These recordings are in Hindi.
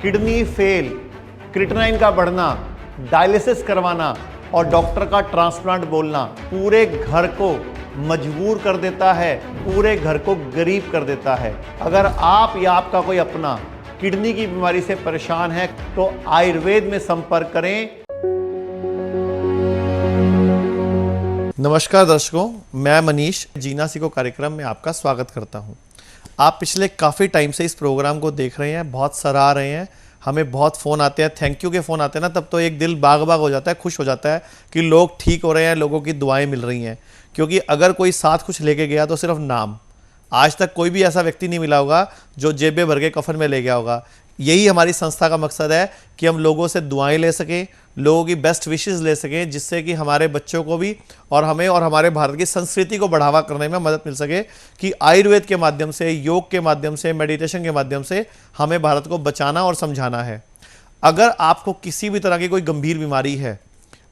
किडनी फेल, क्रिएटिनिन का बढ़ना, डायलिसिस करवाना और डॉक्टर का ट्रांसप्लांट बोलना पूरे घर को मजबूर कर देता है, पूरे घर को गरीब कर देता है। अगर आप या आपका कोई अपना किडनी की बीमारी से परेशान है तो आयुर्वेद में संपर्क करें। नमस्कार दर्शकों, मैं मनीष जीना सीखो कार्यक्रम में आपका स्वागत करता हूं। आप पिछले काफ़ी टाइम से इस प्रोग्राम को देख रहे हैं, बहुत सराह रहे हैं, हमें बहुत फ़ोन आते हैं, थैंक यू के फ़ोन आते हैं ना, तब तो एक दिल बाग बाग हो जाता है, खुश हो जाता है कि लोग ठीक हो रहे हैं, लोगों की दुआएं मिल रही हैं। क्योंकि अगर कोई साथ कुछ लेके गया तो सिर्फ नाम, आज तक कोई भी ऐसा व्यक्ति नहीं मिला होगा जो जेबें भर के कफन में ले गया होगा। यही हमारी संस्था का मकसद है कि हम लोगों से दुआएं ले सकें, लोगों की बेस्ट विशेस ले सकें, जिससे कि हमारे बच्चों को भी और हमें और हमारे भारत की संस्कृति को बढ़ावा करने में मदद मिल सके कि आयुर्वेद के माध्यम से, योग के माध्यम से, मेडिटेशन के माध्यम से हमें भारत को बचाना और समझाना है। अगर आपको किसी भी तरह की कोई गंभीर बीमारी है,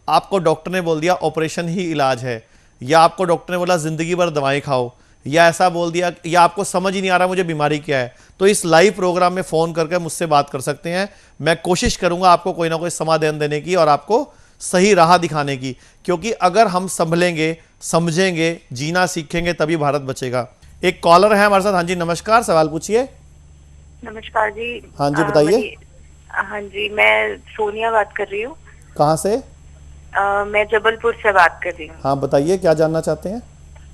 आपको डॉक्टर ने बोल दिया ऑपरेशन ही इलाज है, या आपको डॉक्टर ने बोला ज़िंदगी भर दवाएं खाओ, या ऐसा बोल दिया, या आपको समझ ही नहीं आ रहा मुझे बीमारी क्या है, तो इस लाइव प्रोग्राम में फ़ोन करके मुझसे बात कर सकते हैं। मैं कोशिश करूंगा आपको कोई ना कोई समाधान देने की और आपको सही राह दिखाने की, क्योंकि अगर हम संभलेंगे, समझेंगे, जीना सीखेंगे, तभी भारत बचेगा। एक कॉलर है हमारे साथ। हाँ जी, नमस्कार, सवाल पूछिए। नमस्कार जी। हाँ जी, बताइए। हाँ जी, मैं सोनिया बात कर रही हूँ। कहाँ से? मैं जबलपुर से बात कर रही हूँ। हाँ बताइए, क्या जानना चाहते हैं?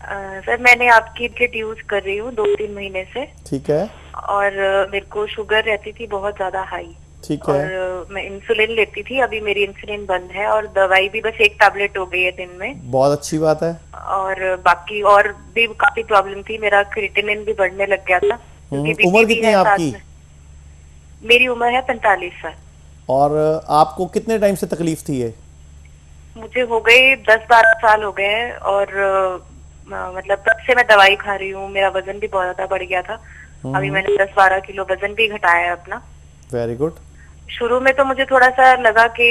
सर, मैंने आपकी किट यूज कर रही हूँ 2-3 महीने से। ठीक है। और मेरे को शुगर रहती थी बहुत ज्यादा हाई। ठीक है। और मैं इंसुलिन लेती थी, अभी मेरी इंसुलिन बंद है और दवाई भी बस 1 टैबलेट हो गई है दिन में। बहुत अच्छी बात है। और बाकी और भी काफी प्रॉब्लम थी, मेरा क्रिएटिनिन भी बढ़ने लग गया था। क्योंकि उम्र कितनी है आपकी? मेरी उम्र है 45 साल। और आपको कितने टाइम से तकलीफ थी ये? मुझे हो गए 10-12 साल हो गए हैं और मतलब तब से मैं दवाई खा रही हूँ। मेरा वजन भी बहुत ज्यादा बढ़ गया था, अभी मैंने 10-12 किलो वजन भी घटाया है अपना। Very good. शुरू में तो मुझे थोड़ा सा लगा कि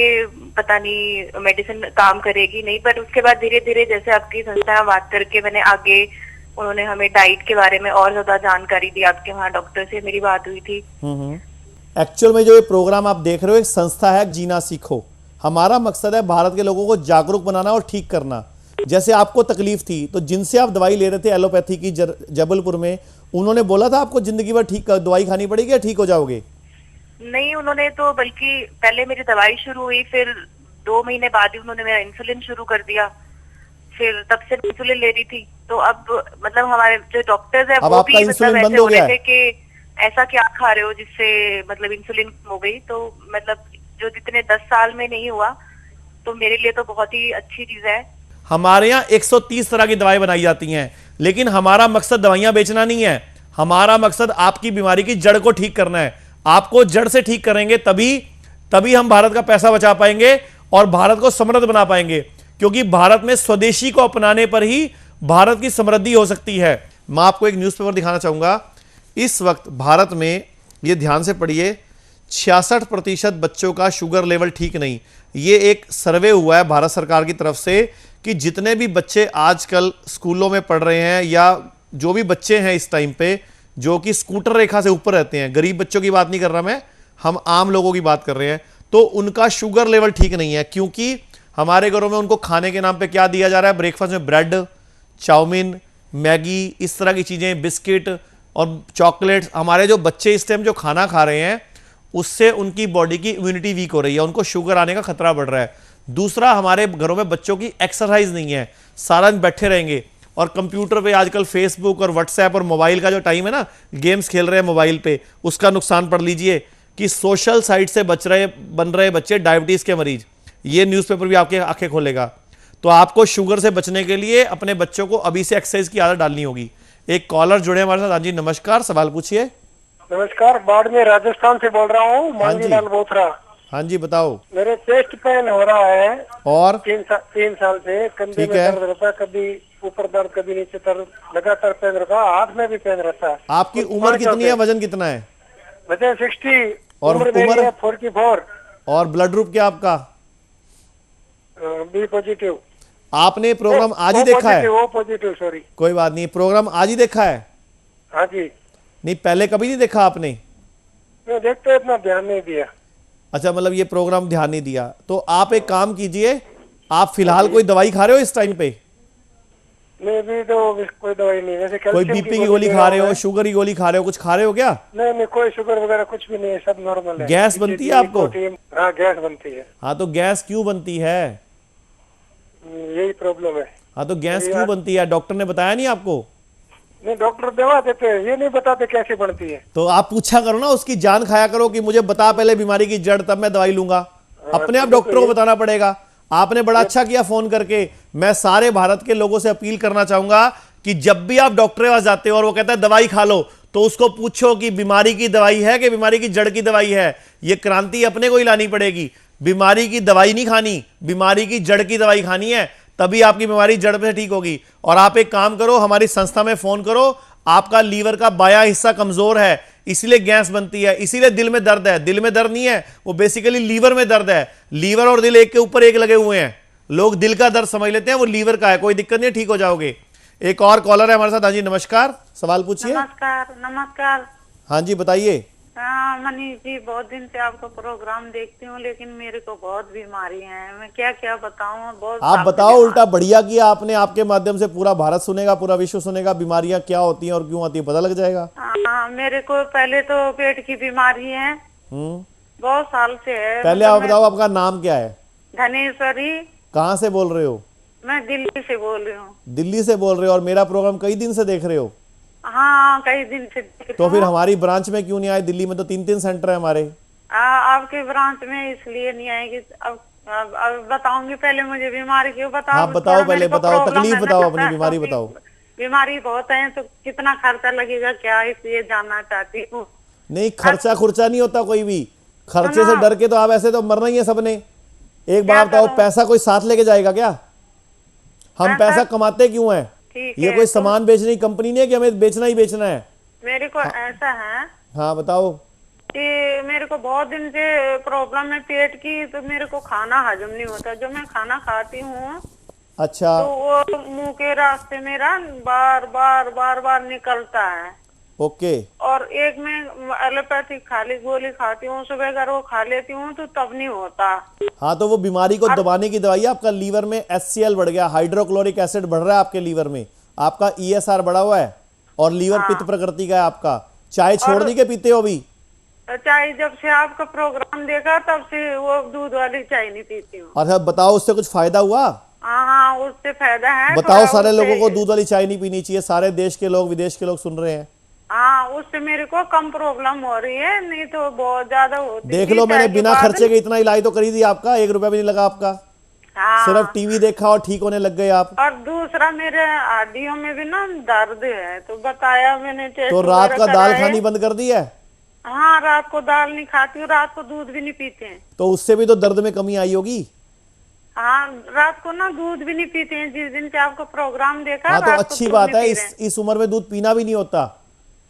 पता नहीं मेडिसिन काम करेगी नहीं, पर उसके बाद धीरे धीरे जैसे आपकी संस्था में बात करके मैंने आगे, उन्होंने हमें डाइट के बारे में और ज्यादा जानकारी दी। आपके वहाँ डॉक्टर से मेरी बात हुई थी। एक्चुअल में जो ये प्रोग्राम आप देख रहे हो एक संस्था है जीना सीखो। हमारा मकसद है भारत के लोगों को जागरूक बनाना और ठीक करना। जैसे आपको तकलीफ थी तो जिनसे आप दवाई ले रहे थे एलोपैथी की जबलपुर में, उन्होंने बोला था आपको जिंदगी भर ठीक दवाई खानी पड़ेगी या ठीक हो जाओगे? नहीं, उन्होंने तो बल्कि पहले मेरी दवाई शुरू हुई, फिर 2 महीने बाद ही उन्होंने मेरा इंसुलिन शुरू कर दिया। फिर तब से इंसुलिन ले रही थी। तो अब मतलब हमारे जो डॉक्टर्स है वो भी मतलब ऐसे हो रहे थे कि ऐसा क्या खा रहे हो जिससे मतलब इंसुलिन हो गई। तो मतलब जो जितने 10 साल में नहीं हुआ, तो मेरे लिए तो बहुत ही अच्छी चीज है। हमारे यहाँ 130 तरह की दवाई बनाई जाती हैं, लेकिन हमारा मकसद दवाइयां बेचना नहीं है। हमारा मकसद आपकी बीमारी की जड़ को ठीक करना है। आपको जड़ से ठीक करेंगे तभी हम भारत का पैसा बचा पाएंगे और भारत को समृद्ध बना पाएंगे। क्योंकि भारत में स्वदेशी को अपनाने पर ही भारत की समृद्धि हो सकती है। मैं आपको एक न्यूज़पेपर दिखाना चाहूंगा। इस वक्त भारत में, ये ध्यान से पढ़िए, 66% बच्चों का शुगर लेवल ठीक नहीं। ये एक सर्वे हुआ है भारत सरकार की तरफ से कि जितने भी बच्चे आजकल स्कूलों में पढ़ रहे हैं या जो भी बच्चे हैं इस टाइम पे जो कि स्कूटर रेखा से ऊपर रहते हैं, गरीब बच्चों की बात नहीं कर रहा मैं, हम आम लोगों की बात कर रहे हैं, तो उनका शुगर लेवल ठीक नहीं है। क्योंकि हमारे घरों में उनको खाने के नाम पे क्या दिया जा रहा है? ब्रेकफास्ट में ब्रेड, चाउमीन, मैगी, इस तरह की चीज़ें, बिस्किट और चॉकलेट्स। हमारे जो बच्चे इस टाइम जो खाना खा रहे हैं उससे उनकी बॉडी की इम्यूनिटी वीक हो रही है, उनको शुगर आने का खतरा बढ़ रहा है। दूसरा, हमारे घरों में बच्चों की एक्सरसाइज नहीं है, सारा दिन बैठे रहेंगे और कंप्यूटर पे आजकल फेसबुक और व्हाट्सएप और मोबाइल का जो टाइम है ना, गेम्स खेल रहे हैं मोबाइल पे, उसका नुकसान पढ़ लीजिए कि सोशल साइट से बन रहे बच्चे डायबिटीज के मरीज। ये न्यूज़पेपर भी आपके आंखें खोलेगा। तो आपको शुगर से बचने के लिए अपने बच्चों को अभी से एक्सरसाइज की आदत डालनी होगी। एक कॉलर जुड़े हमारे साथ। हाँ जी, नमस्कार, सवाल पूछिए। नमस्कार, बाड़मेर राजस्थान से बोल रहा हूँ, मांगीलाल बोथरा। हाँ जी, बताओ। मेरे चेस्ट पेन हो रहा है और 3 साल से। कंधे में दर्द रहता है, कभी ऊपर दर्द कभी नीचे दर्द, लगातार पेन रखा, हाथ में भी पेन रहता है। आपकी उम्र कितनी है, वजन कितना है? वजन 60 और उम्र मेरी है 44। और ब्लड ग्रुप क्या आपका? B positive. आपने प्रोग्राम आज ही देखा है? O positive, sorry. कोई बात नहीं, प्रोग्राम आज ही देखा है? हाँ जी। नहीं, पहले कभी नहीं देखा आपने? मैं देखते इतना ध्यान नहीं दिया। अच्छा, मतलब ये प्रोग्राम ध्यान नहीं दिया। तो आप एक काम कीजिए, आप फिलहाल कोई दवाई खा रहे हो इस टाइम पे? नहीं, अभी तो कोई दवाई नहीं, वैसे कोई कैल्शियम बीपी की गोली ले खा रहे हूं हो, मैं। शुगर की गोली खा रहे हो, कुछ खा रहे हो क्या? नहीं नहीं, कोई शुगर वगैरह कुछ भी नहीं है, सब नॉर्मल है। गैस बनती है आपको? हाँ, गैस बनती है। हाँ, तो गैस क्यों बनती है? यही प्रॉब्लम है। हाँ, तो गैस क्यों बनती है? डॉक्टर ने बताया नहीं आपको? नहीं, डॉक्टर दवा देते हैं, ये नहीं बताते कैसे बनती है। तो आप पूछा करो ना, उसकी जान खाया करो कि मुझे बता पहले बीमारी की जड़, तब मैं दवाई लूंगा। अपने आप डॉक्टरों को बताना पड़ेगा। आपने बड़ा अच्छा किया फोन करके। मैं सारे भारत के लोगों से अपील करना चाहूंगा कि जब भी आप डॉक्टर के पास जाते हो और वो कहता है दवाई खा लो, तो उसको पूछो कि बीमारी की दवाई है कि बीमारी की जड़ की दवाई है। ये क्रांति अपने को ही लानी पड़ेगी। बीमारी की दवाई नहीं खानी, बीमारी की जड़ की दवाई खानी है, तभी आपकी बीमारी जड़ से ठीक होगी। और आप एक काम करो, हमारी संस्था में फोन करो। आपका लीवर का बायां हिस्सा कमजोर है, इसीलिए गैस बनती है, इसीलिए दिल में दर्द है। दिल में दर्द नहीं है, वो बेसिकली लीवर में दर्द है। लीवर और दिल एक के ऊपर एक लगे हुए हैं। लोग दिल का दर्द समझ लेते हैं, वो लीवर का है। कोई दिक्कत नहीं है, ठीक हो जाओगे। एक और कॉलर है हमारे साथ। हाँ जी, नमस्कार, सवाल पूछिए। नमस्कार। नमस्कार। हाँ जी, बताइए। हाँ मनीष जी, बहुत दिन से आपका प्रोग्राम देखती हूँ, लेकिन मेरे को बहुत बीमारियां हैं। मैं क्या क्या बताऊँ, बहुत आप साल से बताओ। बीमार- उल्टा बढ़िया किया आपने, आपके माध्यम से पूरा भारत सुनेगा, पूरा विश्व सुनेगा। बीमारियां क्या होती हैं और क्यों आती है पता लग जाएगा। हाँ, मेरे को पहले तो पेट की बीमारी है, बहुत साल से है। पहले मतलब आप बताओ, आपका नाम क्या है? धनेश्वरी। कहाँ से बोल रहे हो? मैं दिल्ली से बोल रही हूँ। दिल्ली से बोल रहे हो, और मेरा प्रोग्राम कई दिन से देख रहे हो? हाँ, कई दिन से देख रही तो फिर हूँ। हमारी ब्रांच में क्यों नहीं आए? दिल्ली में तो 3-3 सेंटर है हमारे। आपके ब्रांच में इसलिए नहीं आएगी। अब बताऊंगी, पहले मुझे बीमारी क्यों बताओ। हाँ, बताओ, थोड़ा पहले मेरे को बताओ, प्रॉब्लम तकलीफ है ना, बताओ, पता अपनी है, बीमारी क्योंकि बताओ। बीमारी बहुत है, तो कितना खर्चा लगेगा क्या, इसलिए जानना चाहती हूँ। नहीं, खर्चा खुर्चा नहीं होता कोई भी। खर्चे से डर के तो आप ऐसे तो मरना ही है सबने। एक बात बताओ, करूं? पैसा कोई साथ लेके जाएगा क्या? हम पैसा कमाते क्यों हैं? ठीक ये है, कोई तो सामान बेचने की कंपनी नहीं है कि हमें बेचना ही बेचना है। मेरे को ऐसा है हाँ, बताओ। कि मेरे को बहुत दिन से प्रॉब्लम है पेट की, तो मेरे को खाना हजम नहीं होता। जो मैं खाना खाती हूँ अच्छा, तो वो मुंह के रास्ते मेरा बार बार बार बार निकलता है। ओके। और एक मैं एलोपैथिक खाली गोली खाती हूँ, सुबह अगर वो खा लेती हूँ तो तब नहीं होता। हाँ, तो वो बीमारी को दबाने की दवाई है। आपका लीवर में HCl बढ़ गया, हाइड्रोक्लोरिक एसिड बढ़ रहा है आपके लीवर में। आपका ESR बढ़ा हुआ है, और लीवर पित्त प्रकृति का है आपका। चाय छोड़ने के पीते हो अभी? चाय जब से आपका प्रोग्राम देखा तब से वो दूध वाली चाय नहीं पीती हूँ। अच्छा, बताओ, उससे कुछ फायदा हुआ? हाँ, उससे फायदा है। बताओ, थोड़ा सारे उससे- लोगों को दूध वाली चाय नहीं पीनी चाहिए। सारे देश के लोग, विदेश के लोग सुन रहे हैं। हाँ, उससे मेरे को कम प्रॉब्लम हो रही है, नहीं तो बहुत ज्यादा होती देख थी लो, मैंने चाय के बिना बाद। खर्चे के इतना इलाज तो कर ही दिया आपका। 1 रुपया भी नहीं लगा आपका। हाँ, सिर्फ टीवी देखा और ठीक होने लग गए आप। और दूसरा मेरे हड्डियों में भी ना दर्द है, तो बताया मैंने टेस्ट तो रात वगैरह का दाल कराए। खानी बंद कर दी है? हाँ, रात को दाल नहीं खाती हूँ, रात को दूध भी नहीं पीते हैं। तो उससे भी तो दर्द में कमी आई होगी। हाँ, रात को ना दूध भी नहीं पीते हैं। जिस दिन से आपका प्रोग्राम देखा, हाँ, तो रात को अच्छी दूध बात नहीं है। पी रहे हैं। इस उम्र में दूध पीना भी नहीं होता।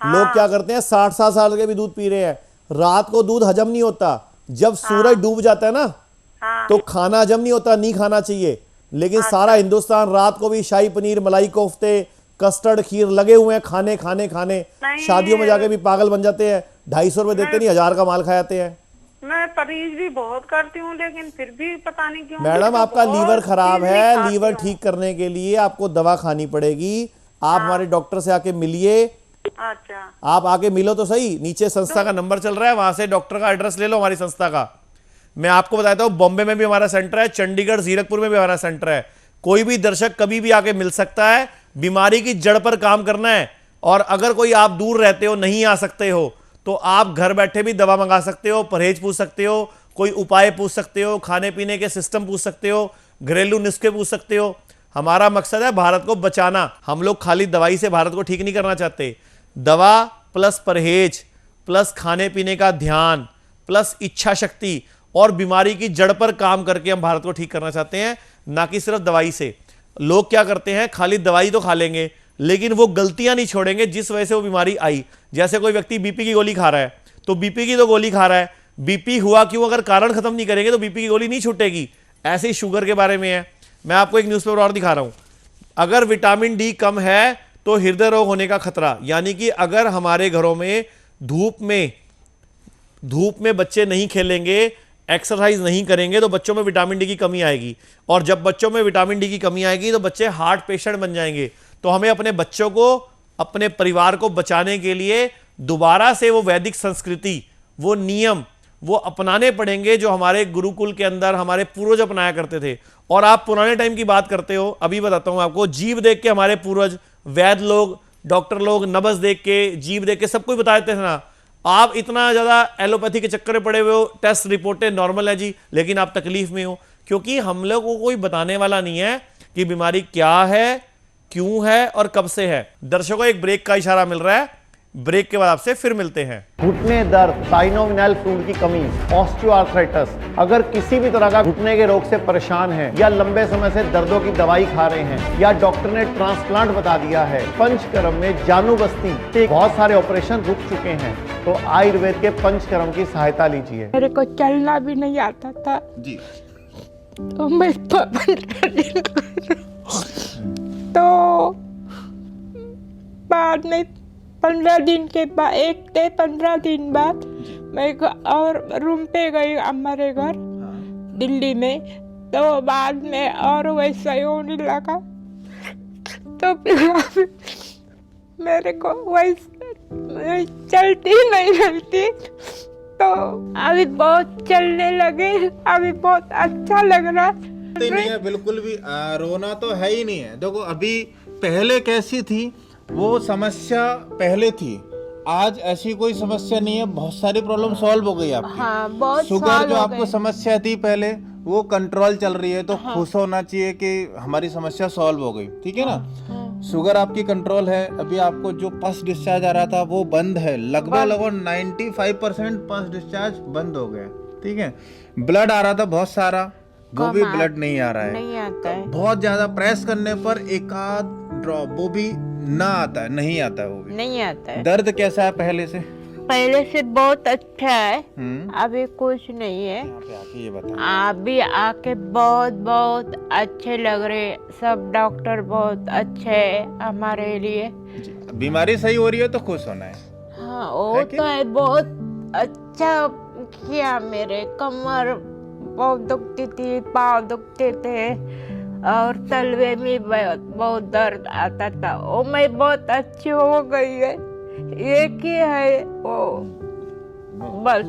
लोग क्या करते हैं, 60-60 साल के भी दूध पी रहे हैं। रात को दूध हजम नहीं होता। जब सूरज डूब जाता है ना, हाँ, तो खाना हजम नहीं होता, नहीं खाना चाहिए। लेकिन सारा हिंदुस्तान रात को भी शाही पनीर, मलाई कोफ्ते, कस्टर्ड, खीर लगे हुए हैं खाने खाने खाने। नहीं। शादियों में जाके भी पागल बन जाते हैं। 250 रुपए देते नहीं, 1000 का माल खा जाते हैं। मैं परहेज भी बहुत करती हूँ, लेकिन फिर भी पता नहीं क्यों। मैडम, मैं आपका बहुत लीवर खराब चीज नहीं है। खाती लीवर हूँ। ठीक करने के लिए आपको दवा खानी पड़ेगी। आप हमारे डॉक्टर से आके मिलिए। अच्छा, आप आके मिलो तो सही। नीचे संस्था का नंबर चल रहा है, वहां से डॉक्टर का एड्रेस ले लो हमारी संस्था का। मैं आपको बताता हूं, बॉम्बे में भी हमारा सेंटर है, चंडीगढ़, जीरकपुर में भी हमारा सेंटर है। कोई भी दर्शक कभी भी आके मिल सकता है। बीमारी की जड़ पर काम करना है। और अगर कोई आप दूर रहते हो, नहीं आ सकते हो, तो आप घर बैठे भी दवा मंगा सकते हो, परहेज पूछ सकते हो, कोई उपाय पूछ सकते हो, खाने पीने के सिस्टम पूछ सकते हो, घरेलू नुस्खे पूछ सकते हो। हमारा मकसद है भारत को बचाना। हम लोग खाली दवाई से भारत को ठीक नहीं करना चाहते। दवा प्लस परहेज प्लस खाने पीने का ध्यान प्लस इच्छा शक्ति और बीमारी की जड़ पर काम करके हम भारत को ठीक करना चाहते हैं, ना कि सिर्फ दवाई से। लोग क्या करते हैं, खाली दवाई तो खा लेंगे, लेकिन वो गलतियां नहीं छोड़ेंगे जिस वजह से वो बीमारी आई। जैसे कोई व्यक्ति बीपी की गोली खा रहा है, तो बीपी की तो गोली खा रहा है, बीपी हुआ क्यों, अगर कारण खत्म नहीं करेंगे तो बीपी की गोली नहीं छूटेगी। ऐसे ही शुगर के बारे में है। मैं आपको एक न्यूज़पेपर और दिखा रहा हूं। अगर विटामिन डी कम है तो हृदय रोग होने का खतरा। यानी कि अगर हमारे घरों में धूप में धूप में बच्चे नहीं खेलेंगे, एक्सरसाइज नहीं करेंगे तो बच्चों में विटामिन डी की कमी आएगी, और जब बच्चों में विटामिन डी की कमी आएगी तो बच्चे हार्ट पेशेंट बन जाएंगे। तो हमें अपने बच्चों को, अपने परिवार को बचाने के लिए दोबारा से वो वैदिक संस्कृति, वो नियम वो अपनाने पड़ेंगे जो हमारे गुरुकुल के अंदर हमारे पूर्वज अपनाया करते थे। और आप पुराने टाइम की बात करते हो, अभी बताता हूं आपको, जीव देख के हमारे पूर्वज, वैद्य लोग, डॉक्टर लोग नब्ज देख के, जीव देख के सब कुछ बता देते थे ना। आप इतना ज्यादा एलोपैथी के चक्कर में पड़े हुए हो, टेस्ट रिपोर्टें नॉर्मल है जी, लेकिन आप तकलीफ में हो, क्योंकि हम लोग को कोई बताने वाला नहीं है कि बीमारी क्या है, क्यों है और कब से है। दर्शकों, एक ब्रेक का इशारा मिल रहा है, ब्रेक के बाद आपसे फिर मिलते हैं। घुटने दर्द, साइनोवियल फ्लूइड की कमी, ऑस्टियोआर्थराइटिस, अगर किसी भी तरह का घुटने के रोग से परेशान हैं या लंबे समय से दर्दों की दवाई खा रहे हैं या डॉक्टर ने ट्रांसप्लांट बता दिया है, पंचकर्म में जानू बस्ती के बहुत सारे ऑपरेशन रुक चुके हैं, तो आयुर्वेद के पंचकर्म की सहायता लीजिए। मेरे को चलना भी नहीं आता था जी, तो मैं तो बाद में 15 दिन के बाद, 15 दिन बाद मैं और रूम पे गई हमारे घर दिल्ली में, तो बाद में और वैसा ही होने लगा। तो फिर मेरे को वैसे चलती नहीं रहती, तो अभी बहुत चलने लगे, अभी बहुत अच्छा लग रहा नहीं है बिल्कुल भी। रोना तो है ही नहीं है। देखो अभी पहले कैसी थी वो समस्या पहले थी, आज ऐसी कोई समस्या नहीं है, बहुत सारी प्रॉब्लम सॉल्व हो गई आपकी। हाँ, बहुत शुगर जो आपको समस्या थी पहले वो कंट्रोल चल रही है, तो खुश होना चाहिए कि हमारी समस्या सॉल्व हो गई, ठीक है ना। शुगर आपकी कंट्रोल है, अभी आपको जो पस डिस्चार्ज आ रहा था वो बंद है, लगभग 95% पस डिस्चार्ज बंद हो गया, ठीक है। ब्लड आ रहा था बहुत सारा, वो भी ब्लड नहीं आ रहा है, नहीं आता है। बहुत ज्यादा प्रेस करने पर एक आध ड्रॉप वो भी ना आता है, नहीं आता है, वो भी नहीं आता है। दर्द कैसा है पहले से? पहले से बहुत अच्छा है, अभी कुछ नहीं है। यहाँ पे आके ये बता। अभी आके बहुत बहुत अच्छे लग रहे, सब डॉक्टर बहुत अच्छे है हमारे लिए। बीमारी सही हो रही है तो खुश होना है। हाँ, वो तो है, बहुत अच्छा किया। मेरे कमर बहुत दुखती थी, पाँव दुखते थे और तलवे में बहुत दर्द आता था, वो मैं बहुत अच्छी हो गई है। एक ही है वो, बस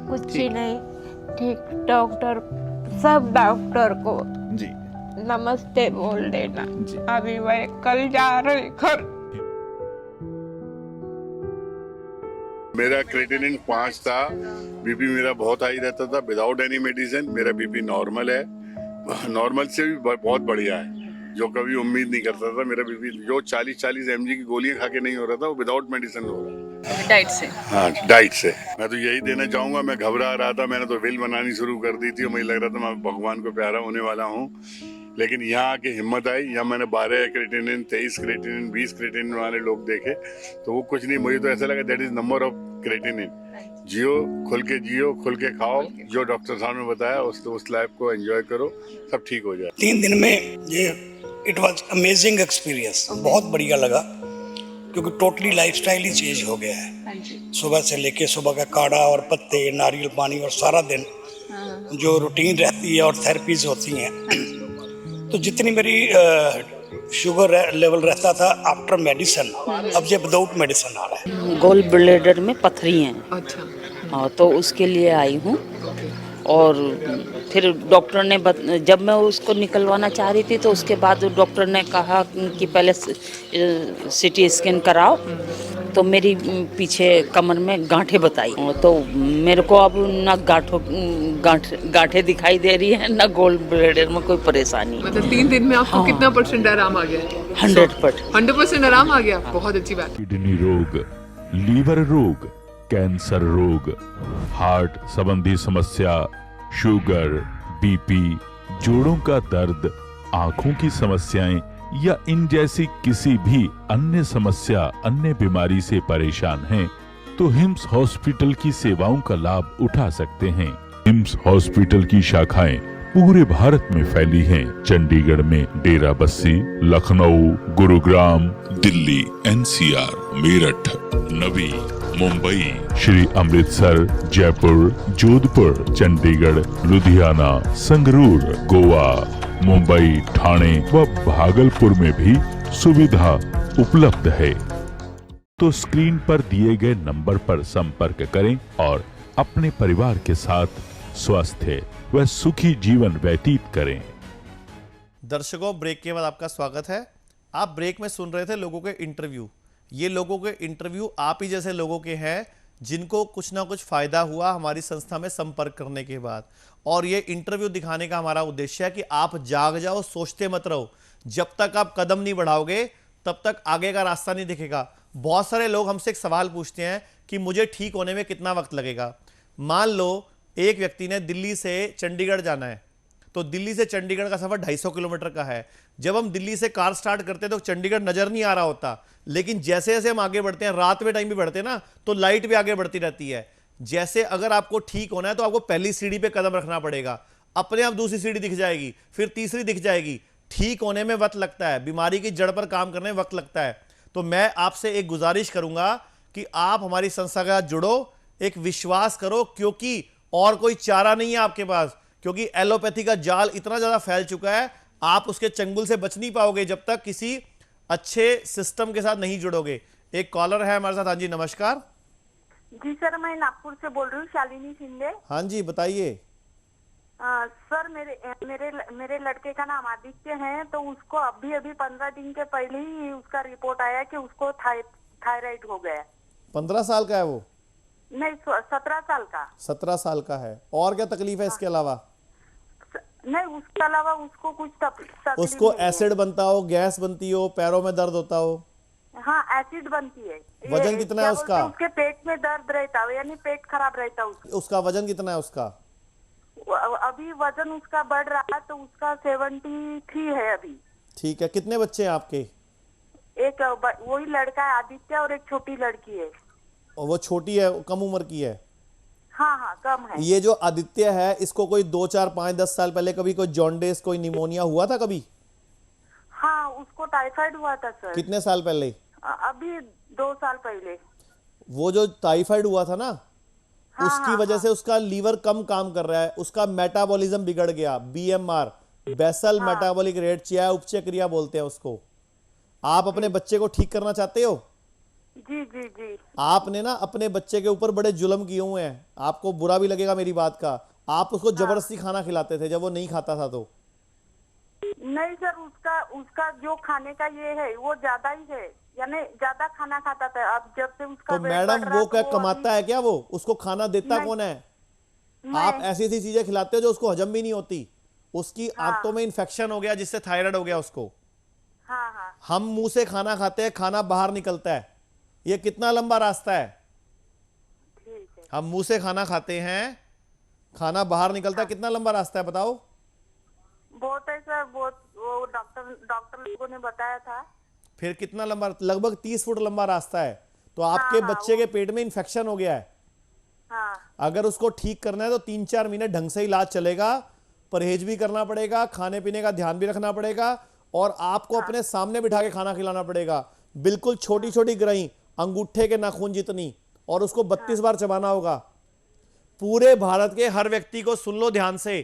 कुछ ही नहीं। ठीक, डॉक्टर, सब डॉक्टर को जी नमस्ते बोल देना। जी। अभी मैं कल जा रही घर। मेरा क्रेटिनिन 5 था, बीपी मेरा बहुत हाई रहता था, विदाउट एनी मेडिसिन मेरा बीपी नॉर्मल है, नॉर्मल से भी बहुत बढ़िया है, जो कभी उम्मीद नहीं करता था। मेरा बीपी जो 40 mg की गोलियां खा के नहीं हो रहा था, वो विदाउट मेडिसिन हो रहा है, डाइट से। हाँ, डाइट से। मैं तो यही देना चाहूंगा, मैं घबरा रहा था, मैंने तो विल बनानी शुरू कर दी थी और मुझे लग रहा था मैं भगवान को प्यारा होने वाला हूँ, लेकिन यहाँ आके हिम्मत आई। यहाँ मैंने 12 क्रेटिनिन, 23 क्रेटिनिन, 20 क्रेटिनिन वाले लोग देखे, तो वो कुछ नहीं, मुझे तो ऐसा लगा that is number of creatinine. जियो, खुल के खाओ, जो डॉक्टर साहब ने बताया उस लाइफ को एंजॉय करो, सब ठीक हो जाए। 3 दिन में ये इट वाज अमेजिंग एक्सपीरियंस, बहुत बढ़िया लगा, क्योंकि टोटली लाइफस्टाइल ही चेंज हो गया है। सुबह से लेके सुबह का काढ़ा और पत्ते, नारियल पानी और सारा दिन जो रूटीन रहती है और थेरेपीज होती हैं, तो जितनी मेरी शुगर लेवल रहता था आफ्टर मेडिसिन, अब ये विदाउट मेडिसिन आ रहा है। गोल ब्लेडर में पथरी है। अच्छा। हाँ, तो उसके लिए आई हूँ। और फिर डॉक्टर ने जब मैं उसको निकलवाना चाह रही थी, तो उसके बाद डॉक्टर ने कहा कि पहले सीटी स्कैन कराओ, तो मेरी पीछे कमर में गांठें बताई, तो मेरे को अब ना गांठें दिखाई दे रही है, ना गोल ब्लेडर में कोई परेशानी। मतलब 3 दिन में आपको कितना % आराम आ गया? 100% आराम आ गया। बहुत अच्छी बात। किडनी रोग, लीवर रोग, कैंसर रोग, हार्ट संबंधी समस्या, शुगर, बीपी, जोड़ों का दर्द, आंखों की समस्याएं या इन जैसी किसी भी अन्य समस्या, अन्य बीमारी से परेशान हैं, तो हिम्स हॉस्पिटल की सेवाओं का लाभ उठा सकते हैं। हिम्स हॉस्पिटल की शाखाएं पूरे भारत में फैली हैं। चंडीगढ़ में डेरा बस्सी, लखनऊ, गुरुग्राम, दिल्ली, NCR, मेरठ, नवी, मुंबई, श्री अमृतसर, जयपुर, जोधपुर, चंडीगढ़, लुधियाना, संगरूर, गोवा, मुंबई, ठाणे व भागलपुर में भी सुविधा उपलब्ध है। तो स्क्रीन पर दिए गए नंबर पर संपर्क करें और अपने परिवार के साथ स्वस्थ व सुखी जीवन व्यतीत करें। दर्शकों, ब्रेक के बाद आपका स्वागत है। आप ब्रेक में सुन रहे थे लोगों के इंटरव्यू। ये लोगों के इंटरव्यू आप ही जैसे लोगों के हैं जिनको कुछ ना कुछ फायदा हुआ हमारी संस्था में संपर्क करने के बाद। और ये इंटरव्यू दिखाने का हमारा उद्देश्य है कि आप जाग जाओ, सोचते मत रहो। जब तक आप कदम नहीं बढ़ाओगे तब तक आगे का रास्ता नहीं दिखेगा। बहुत सारे लोग हमसे एक सवाल पूछते हैं कि मुझे ठीक होने में कितना वक्त लगेगा। मान लो एक व्यक्ति ने दिल्ली से चंडीगढ़ जाना है, तो दिल्ली से चंडीगढ़ का सफर 250 किलोमीटर का है। जब हम दिल्ली से कार स्टार्ट करते हैं तो चंडीगढ़ नजर नहीं आ रहा होता, लेकिन जैसे जैसे हम आगे बढ़ते हैं, रात में टाइम भी बढ़ते हैं ना, तो लाइट भी आगे बढ़ती रहती है। जैसे अगर आपको ठीक होना है तो आपको पहली सीढ़ी पे कदम रखना पड़ेगा, अपने आप दूसरी सीढ़ी दिख जाएगी, फिर तीसरी दिख जाएगी। ठीक होने में वक्त लगता है, बीमारी की जड़ पर काम करने में वक्त लगता है। तो मैं आपसे एक गुजारिश करूंगा कि आप हमारी संस्था के साथ जुड़ो, एक विश्वास करो, क्योंकि और कोई चारा नहीं है आपके पास। क्योंकि एलोपैथी का जाल इतना ज्यादा फैल चुका है, आप उसके चंगुल से बच नहीं पाओगे जब तक किसी अच्छे सिस्टम के साथ नहीं जुड़ोगे। एक कॉलर है हमारे साथ। हाँ जी, नमस्कार। जी सर, मैं नागपुर से बोल रही हूँ, शालिनी शिंदे। हाँ जी, बताइए। सर, मेरे लड़के का नाम आदित्य है, तो उसको अभी 15 दिन के पहले ही उसका रिपोर्ट आया कि उसको थायराइड हो गया। 15 साल का है वो? नहीं, 17 साल का। 17 साल का है। और क्या तकलीफ है इसके अलावा? नहीं, उसके अलावा उसको कुछ तकलीफ उसको नहीं है। एसिड बनता हो, गैस बनती हो, पैरों में दर्द होता हो? हाँ, एसिड बनती है। वजन कितना है उसका? उसके पेट में दर्द रहता है, यानी पेट खराब रहता है उसका वजन कितना है उसका? अभी वजन उसका बढ़ रहा है, तो उसका 73 है अभी। ठीक है। कितने बच्चे हैं आपके? एक वही लड़का है आदित्य, और एक छोटी लड़की है। और वो छोटी है, कम उम्र की है? हाँ, कम है। ये जो आदित्य है, इसको कोई 2, 4, 5, 10 साल पहले कभी कोई जॉन्डिस, कोई निमोनिया हुआ था कभी? हाँ, उसको टाइफाइड हुआ था सर। कितने साल पहले? अभी 2 साल पहले। वो जो टाइफाइड हुआ था ना, उसकी वजह से उसका लीवर कम काम कर रहा है, उसका मेटाबॉलिज्म बिगड़ गया। बीएमआर, बेसल मेटाबॉलिक रेट, चयापचय उपचय क्रिया बोलते हैं उसको। आप अपने बच्चे को ठीक करना चाहते हो? जी जी जी। आपने ना अपने बच्चे के ऊपर बड़े जुल्म किए हुए हैं। आपको बुरा भी लगेगा मेरी बात का। आप उसको जबरदस्ती खाना खिलाते थे जब वो नहीं खाता था। तो नहीं सर, उसका जो खाने का ये है वो ज्यादा ही है, यानी ज्यादा खाना खाता था। अब जब से उसका तो मैडम वो क्या कमाता है क्या? वो उसको खाना देता कौन है? आप ऐसी ऐसी चीजें खिलाते हो जो उसको हजम भी नहीं होती। उसकी आंतों में इंफेक्शन हो गया जिससे थायराइड हो गया उसको। हम मुंह से खाना खाते हैं, खाना बाहर निकलता है। ये कितना लंबा रास्ता है? हम मुंह से खाना खाते हैं, खाना बाहर निकलता है, कितना लंबा रास्ता है बताओ? बहुत है सर, बहुत। वो डॉक्टर लोगों ने बताया था। फिर कितना लंबा? लगभग 30 फुट लंबा रास्ता है। तो आपके बच्चे के पेट में इंफेक्शन हो गया है। अगर उसको ठीक करना है तो 3-4 महीने ढंग से इलाज चलेगा। परहेज भी करना पड़ेगा, खाने पीने का ध्यान भी रखना पड़ेगा, और आपको अपने सामने बिठा के खाना खिलाना पड़ेगा। बिल्कुल छोटी छोटी ग्रही, अंगूठे के नाखून जितनी, और उसको 32 बार चबाना होगा। पूरे भारत के हर व्यक्ति को सुन लो ध्यान से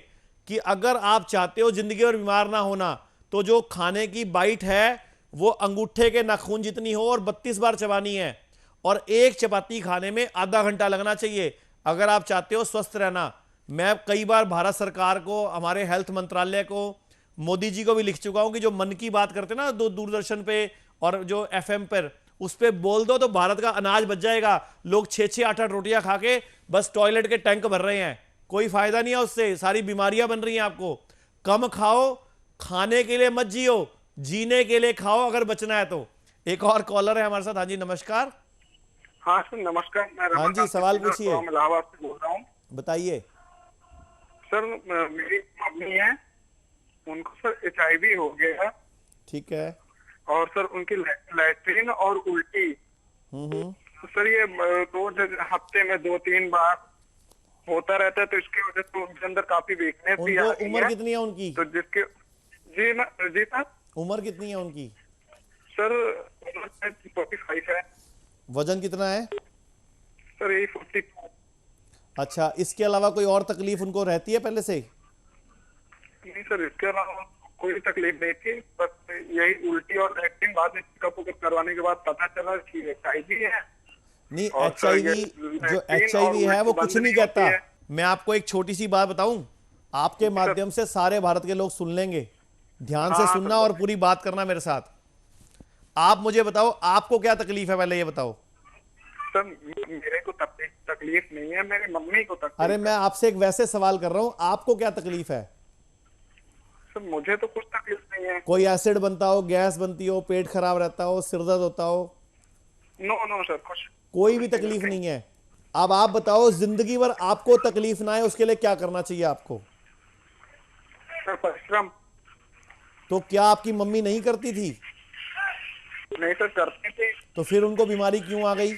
कि अगर आप चाहते हो जिंदगी भर बीमार ना होना, तो जो खाने की बाइट है वो अंगूठे के नाखून जितनी हो और 32 बार चबानी है, और एक चपाती खाने में आधा घंटा लगना चाहिए अगर आप चाहते हो स्वस्थ रहना। मैं कई बार भारत सरकार को, हमारे हेल्थ मंत्रालय को, मोदी जी को भी लिख चुका हूं कि जो मन की बात करते ना दूरदर्शन पे और जो एफएम पर, उस पे बोल दो तो भारत का अनाज बच जाएगा। लोग 6-6, 8-8 रोटियां खा के बस टॉयलेट के टैंक भर रहे हैं, कोई फायदा नहीं है उससे, सारी बीमारियां बन रही हैं आपको। कम खाओ, खाने के लिए मत जियो, जीने के लिए खाओ अगर बचना है तो। एक और कॉलर है हमारे साथ। हाँ जी, नमस्कार। हाँ सर, नमस्कार। मैं हाँ जी, सवाल पूछिए। इलाहाबाद से बोल रहा हूँ। बताइए सर, मेरी मम्मी है, उनको सर HIV हो गया। ठीक है। और सर उनकी लैट्रिन और उल्टी, सर ये हफ्ते में 2-3 बार होता रहता है, तो इसकी वजह से उनके अंदर काफी वीकनेस भी आ रही है। उम्र कितनी है उनकी? तो जिसके जी सर, उम्र कितनी है उनकी? सर 45 है। वजन कितना है? सर यही 42। अच्छा, इसके अलावा कोई और तकलीफ उनको रहती है पहले से? नहीं सर, इसके अलावा कोई तकलीफ नहीं थी, बस यही उल्टी और लैट्रिन बाद में चेकअप करवाने के बाद पता चला कि HIV है। नहीं, और सर, HIV ये जो लैट्रिन HIV और है वो उल्टी कुछ बंद नहीं नहीं कहता। होती है। मैं आपको एक छोटी सी बात बताऊं, आपके माध्यम से सारे भारत के लोग सुन लेंगे, ध्यान से हाँ, सुनना और पूरी बात करना मेरे साथ। आप मुझे बताओ, आपको क्या तकलीफ है, पहले ये बताओ। सर मेरे को तकलीफ नहीं है, मेरी मम्मी को तकलीफ अरे मैं आपसे एक वैसे सवाल कर रहा हूं, आपको क्या तकलीफ है? सर मुझे तो कुछ तकलीफ नहीं है। कोई एसिड बनता हो, गैस बनती हो, पेट खराब रहता हो, सिरदर्द होता हो? नो सर, कुछ कोई भी तकलीफ नहीं है। अब आप बताओ, जिंदगी भर आपको तकलीफ ना आए उसके लिए क्या करना चाहिए आपको? सर परिश्रम। तो क्या आपकी मम्मी नहीं करती थी? नहीं सर, करते थे। तो फिर उनको बीमारी क्यों आ गई?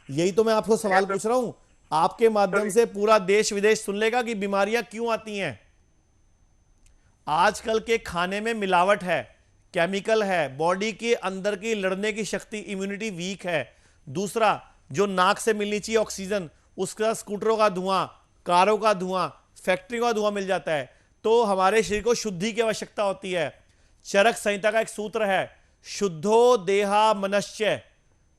यही तो मैं आपको सवाल पूछ रहा हूं। आपके माध्यम से पूरा देश विदेश सुन लेगा कि बीमारियां क्यों आती हैं। आजकल के खाने में मिलावट है, केमिकल है, बॉडी के अंदर की लड़ने की शक्ति, इम्यूनिटी वीक है। दूसरा, जो नाक से मिलनी चाहिए ऑक्सीजन, उसका स्कूटरों का धुआं, कारों का धुआं, फैक्ट्रियों का धुआं मिल जाता है। तो हमारे शरीर को शुद्धि की आवश्यकता होती है। चरक संहिता का एक सूत्र है, शुद्धो देहा मनुष्य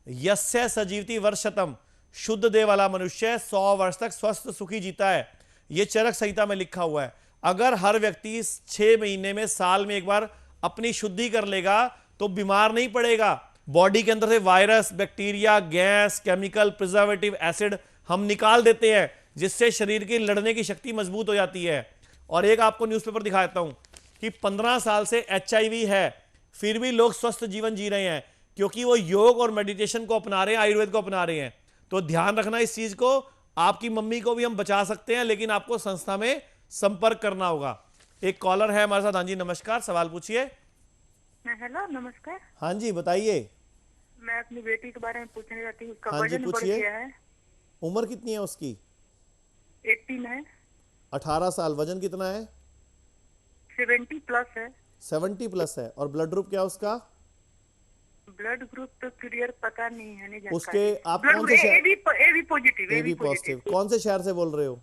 यस्य सजीवति वर्षतम। शुद्ध देह वाला मनुष्य 100 वर्ष तक स्वस्थ सुखी जीता है। यह चरक संहिता में लिखा हुआ है। अगर हर व्यक्ति 6 महीने में, साल में एक बार अपनी शुद्धि कर लेगा तो बीमार नहीं पड़ेगा। बॉडी के अंदर से virus, bacteria, gas, chemical, preservative, acid हम निकाल देते हैं, जिससे शरीर की लड़ने की शक्ति मजबूत हो जाती है। और एक आपको न्यूज़पेपर दिखा देता हूं कि 15 साल से HIV है, फिर भी लोग स्वस्थ जीवन जी रहे हैं, क्योंकि वो योग और मेडिटेशन को अपना रहे हैं, आयुर्वेद को अपना रहे हैं। तो ध्यान रखना इस चीज को। आपकी मम्मी को भी हम बचा सकते हैं, लेकिन आपको संस्था में संपर्क करना होगा। एक कॉलर है हमारे साथ। हाँ जी, नमस्कार, सवाल पूछिए। हेलो, नमस्कार। हाँ जी, बताइए। मैं अपनी बेटी के बारे में पूछने जाती हूँ। हाँ जी, पूछिए। उम्र कितनी है उसकी? 18 है। 18 साल। वजन कितना है? 70 प्लस है। 70 प्लस है। और ब्लड ग्रुप क्या उसका? ब्लड ग्रुप तो क्लियर पता नहीं है, नहीं जानकारी। उसके आप कौन से शहर? AB positive. AB positive. कौन से शहर से बोल रहे हो?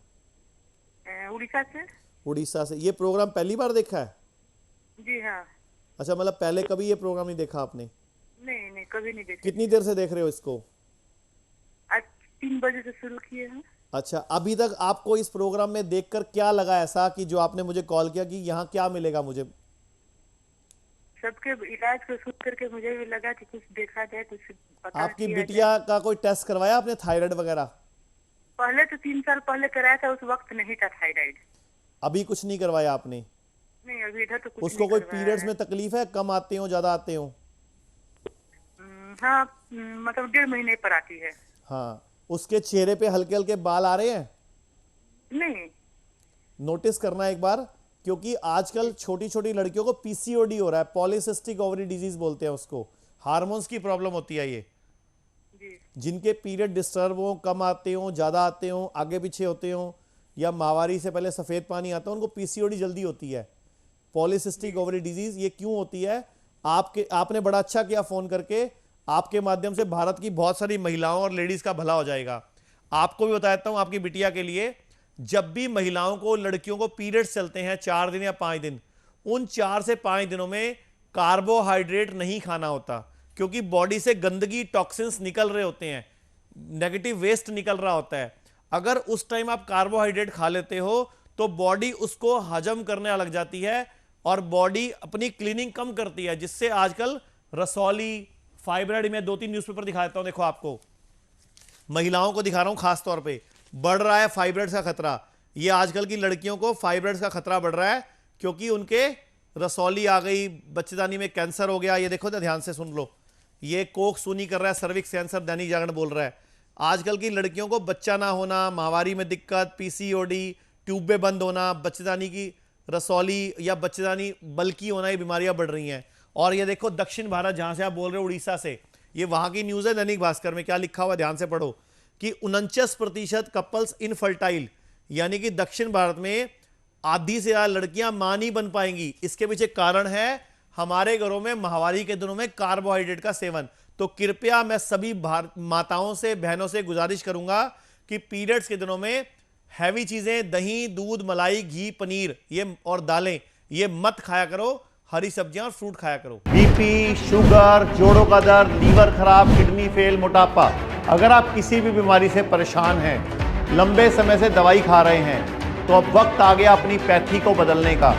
उड़ीसा से। उड़ीसा से। ये प्रोग्राम पहली बार देखा है? जी हाँ। अच्छा, मतलब पहले कभी ये प्रोग्राम नहीं देखा आपने? नहीं, कभी नहीं देखा। कितनी देर से देख रहे हो इसको? आज 3 बजे से शुरू किए हैं। अच्छा, अभी तक आपको इस प्रोग्राम में देखकर क्या लगा ऐसा कि जो आपने मुझे कॉल किया कि यहाँ क्या मिलेगा मुझे? सबके इलाज को सुन करके मुझे भी लगा कि कुछ देखा जाए, कुछ पता आपकी किया बिटिया का कोई टेस्ट करवाया आपने, थायराइड वगैरह? पहले तो 3 साल पहले कराया था, उस वक्त नहीं था थायराइड। अभी कुछ नहीं करवाया आपने? नहीं, अभी इधर तो कुछ उसको नहीं कोई करवाया पीरियड्स है। में तकलीफ है? कम आते हो, ज्यादा आते हो? हाँ, मतलब 1.5 महीने पर आती है। हाँ। उसके चेहरे पे हल्के हल्के बाल आ रहे हैं? नहीं। नोटिस करना एक बार, क्योंकि आजकल छोटी छोटी लड़कियों को PCOD हो रहा है, पॉलीसिस्टिक ओवरी डिजीज बोलते हैं उसको। हार्मोन्स की प्रॉब्लम होती है ये। जिनके पीरियड डिस्टर्ब हो, कम आते हो, ज्यादा आते हो, आगे पीछे होते हो, या माहवारी से पहले सफेद पानी आता है, उनको PCOD जल्दी होती है, पॉलीसिस्टिक ओवरी डिजीज। ये क्यों होती है? आपने बड़ा अच्छा किया फोन करके। आपके माध्यम से भारत की बहुत सारी महिलाओं और लेडीज का भला हो जाएगा। आपको भी बता देता हूं, आपकी बिटिया के लिए, जब भी महिलाओं को, लड़कियों को पीरियड्स चलते हैं 4 दिन या 5 दिन, उन 4 से 5 दिनों में कार्बोहाइड्रेट नहीं खाना होता, क्योंकि बॉडी से गंदगी, टॉक्सिन्स निकल रहे होते हैं, नेगेटिव वेस्ट निकल रहा होता है। अगर उस टाइम आप कार्बोहाइड्रेट खा लेते हो तो बॉडी उसको हजम करने लग जाती है और बॉडी अपनी क्लीनिंग कम करती है, जिससे आजकल रसौली, फाइब्रॉइड, में 2-3 न्यूज़पेपर दिखा देता हूं। देखो, आपको महिलाओं को दिखा रहा हूं, खास तौर पे बढ़ रहा है फाइब्रॉइड्स का खतरा। ये आजकल की लड़कियों को फाइब्रॉइड्स का खतरा बढ़ रहा है, क्योंकि उनके रसौली आ गई, बच्चेदानी में कैंसर हो गया। ये देखो, ध्यान से सुन लो, ये कोख सूनी कर रहा है, सर्विक्स कैंसर, दैनिक जागरण बोल रहा है। आजकल की लड़कियों को बच्चा ना होना, माहवारी में दिक्कत, PCOD, ट्यूबें बंद होना, बच्चेदानी की रसौली या बच्चेदानी बल्कि होना, ये बीमारियां बढ़ रही हैं। और ये देखो, दक्षिण भारत, जहां से आप बोल रहे हो, उड़ीसा से, ये वहां की न्यूज है। दैनिक भास्कर में क्या लिखा हुआ, ध्यान से पढ़ो, कि 49% कपल्स इनफर्टाइल, यानी कि दक्षिण भारत में आधी से ज्यादा लड़कियां मां नहीं बन पाएंगी। इसके पीछे कारण है हमारे घरों में माहवारी के दिनों में कार्बोहाइड्रेट का सेवन। तो कृपया मैं सभी माताओं से, बहनों से गुजारिश करूंगा कि पीरियड्स के दिनों में हैवी चीजें, दही, दूध, मलाई, घी, पनीर ये और दालें ये मत खाया करो। हरी सब्जियां और फ्रूट खाया करो। बीपी, शुगर, जोड़ों का दर्द, लीवर खराब, किडनी फेल, मोटापा, अगर आप किसी भी बीमारी से परेशान हैं, लंबे समय से दवाई खा रहे हैं, तो अब वक्त आ गया अपनी पैथी को बदलने का,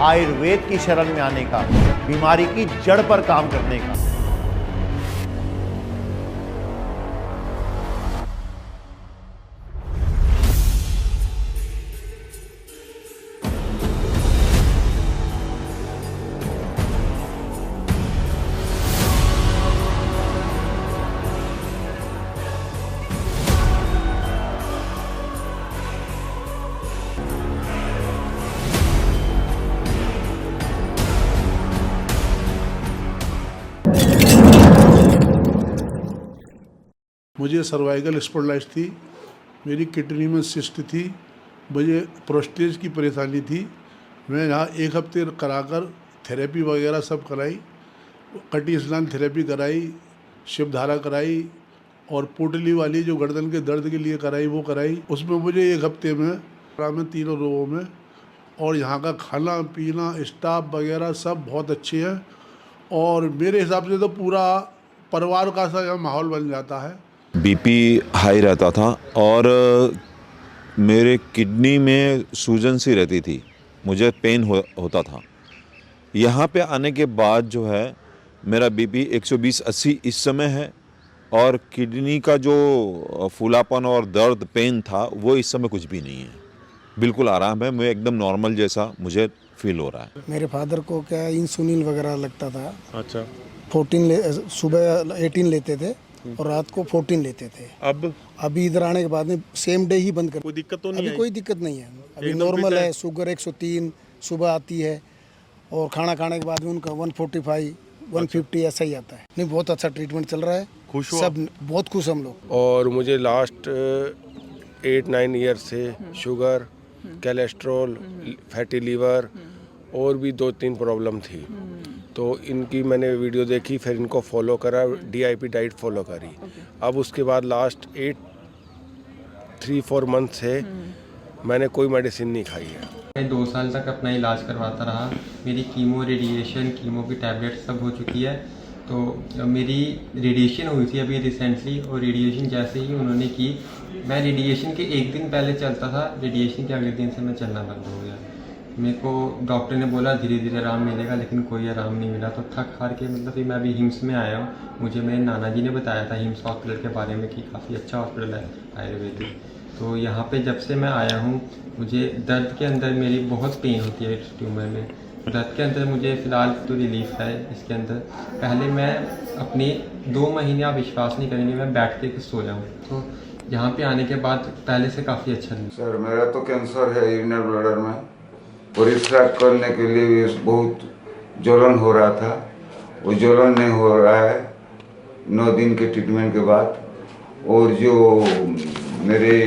आयुर्वेद की शरण में आने का, बीमारी की जड़ पर काम करने का। मुझे सर्वाइकल स्पॉन्डिलाइटिस थी, मेरी किडनी में सिस्ट थी, मुझे प्रोस्टेज की परेशानी थी। मैं यहाँ 1 हफ्ते कराकर थेरेपी वगैरह सब कराई, कटी स्नान थेरेपी कराई, शिवधारा कराई और पोटली वाली जो गर्दन के दर्द के लिए कराई वो कराई। उसमें मुझे 1 हफ्ते में आराम है 3 रोगों में। और यहाँ का खाना पीना, स्टाफ वगैरह सब बहुत अच्छे हैं और मेरे हिसाब से तो पूरा परिवार का सा यहाँ माहौल बन जाता है। बीपी हाई रहता था और मेरे किडनी में सूजन सी रहती थी, मुझे पेन होता था। यहाँ पे आने के बाद जो है मेरा बीपी 120/80 इस समय है और किडनी का जो फूलापन और दर्द पेन था वो इस समय कुछ भी नहीं है, बिल्कुल आराम है। मैं एकदम नॉर्मल जैसा मुझे फील हो रहा है। मेरे फादर को क्या इंसुलिन वगैरह लगता था। अच्छा। 14 सुबह 18 लेते थे और रात को 14 लेते थे। अभी इधर आने के बाद में सेम डे ही बंद कर। कोई दिक्कत तो नहीं? अभी कोई दिक्कत नहीं है, अभी नॉर्मल है। शुगर 103 सुबह आती है और खाना खाने के बाद में उनका 145 150 ऐसा ही आता है। नहीं, बहुत अच्छा ट्रीटमेंट चल रहा है। खुश हो? सब बहुत खुश हम लोग। और मुझे लास्ट 8-9 ईयर से शुगर, कोलेस्ट्रॉल, फैटी लीवर और भी 2-3 प्रॉब्लम थी। तो इनकी मैंने वीडियो देखी, फिर इनको फॉलो करा, DIP डाइट फॉलो करी। अब उसके बाद लास्ट 3-4 मंथ से मैंने कोई मेडिसिन नहीं खाई है। मैं 2 साल तक अपना इलाज करवाता रहा। मेरी कीमो, रेडिएशन, कीमो की टैबलेट सब हो चुकी है। तो मेरी रेडिएशन हुई थी अभी रिसेंटली और रेडिएशन जैसे ही उन्होंने की, मैं रेडिएशन के 1 दिन पहले चलता था, रेडिएशन के अगले दिन से मैं चलना बंद हो गया। मेरे को डॉक्टर ने बोला धीरे धीरे आराम मिलेगा, लेकिन कोई आराम नहीं मिला। तो थक हार के मतलब फिर मैं अभी हिम्स में आया हूँ। मुझे मेरे नाना जी ने बताया था हिम्स हॉस्पिटल के बारे में कि काफ़ी अच्छा हॉस्पिटल है आयुर्वेदिक। तो यहाँ पे जब से मैं आया हूँ, मुझे दर्द के अंदर मेरी बहुत पेन होती है इस ट्यूमर में। दर्द के अंदर मुझे फ़िलहाल तो रिलीफ है इसके अंदर। पहले मैं अपने 2 महीने, आप विश्वास नहीं करेंगे, मैं बैठ के सोया हूँ। तो यहाँ पे आने के बाद पहले से काफ़ी अच्छा नहीं। सर मेरा तो कैंसर है यूरिनरी ब्लैडर में, परीक्षा करने के लिए भी बहुत जलन हो रहा था, वो जलन नहीं हो रहा है 9 दिन के ट्रीटमेंट के बाद। और जो मेरे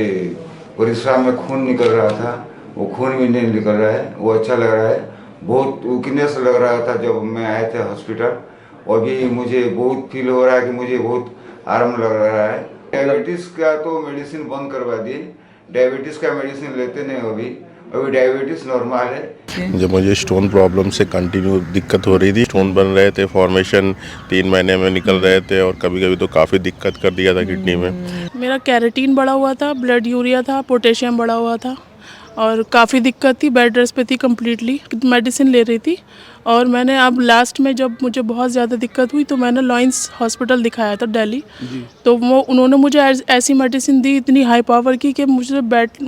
परीक्षा में खून निकल रहा था वो खून भी नहीं निकल रहा है, वो अच्छा लग रहा है। बहुत वीकनेस लग रहा था जब मैं आए थे हॉस्पिटल, और भी मुझे बहुत फील हो रहा है कि मुझे बहुत आराम लग रहा है। डायबिटीज़ का तो मेडिसिन बंद करवा दिए, डायबिटीज़ का मेडिसिन लेते नहीं अभी डायबिटीज नॉर्मल है। जब मुझे स्टोन प्रॉब्लम से कंटिन्यू दिक्कत हो रही थी, स्टोन बन रहे थे, फॉर्मेशन 3 महीने में निकल रहे थे और कभी कभी तो काफ़ी दिक्कत कर दिया था किडनी में। मेरा कैरेटीन बढ़ा हुआ था, ब्लड यूरिया था, पोटेशियम बढ़ा हुआ था और काफ़ी दिक्कत थी। बेड रेस्ट पे थी कम्प्लीटली, मेडिसिन ले रही थी। और मैंने अब लास्ट में जब मुझे बहुत ज़्यादा दिक्कत हुई तो मैंने लॉयंस हॉस्पिटल दिखाया था दिल्ली। तो वो उन्होंने मुझे ऐसी मेडिसिन दी इतनी हाई पावर की कि मुझे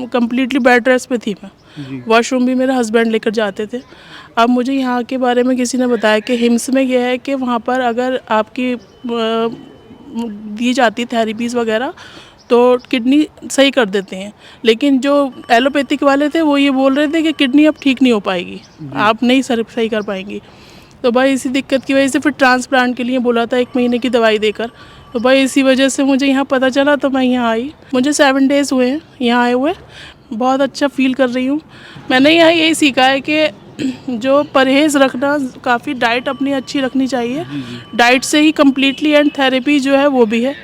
कम्प्लीटली बेड रेस्ट पे थी मैं। वॉशरूम भी मेरे हस्बैंड लेकर जाते थे। अब मुझे यहाँ के बारे में किसी ने बताया कि हिम्स में यह है कि वहाँ पर अगर आपकी दी जाती थेरेपीज़ वगैरह तो किडनी सही कर देते हैं। लेकिन जो एलोपैथिक वाले थे वो ये बोल रहे थे कि किडनी अब ठीक नहीं हो पाएगी, आप नहीं सही कर पाएंगी। तो भाई इसी दिक्कत की वजह से फिर ट्रांसप्लांट के लिए बोला था 1 महीने की दवाई देकर। तो भाई इसी वजह से मुझे यहाँ पता चला तो मैं यहाँ आई। मुझे 7 डेज़ हुए हैं यहाँ आए हुए, बहुत अच्छा फील कर रही हूँ। मैंने यहाँ यही सीखा है कि जो परहेज़ रखना, काफ़ी डाइट अपनी अच्छी रखनी चाहिए। डाइट से ही कम्प्लीटली एंड थेरेपी जो है वो भी है,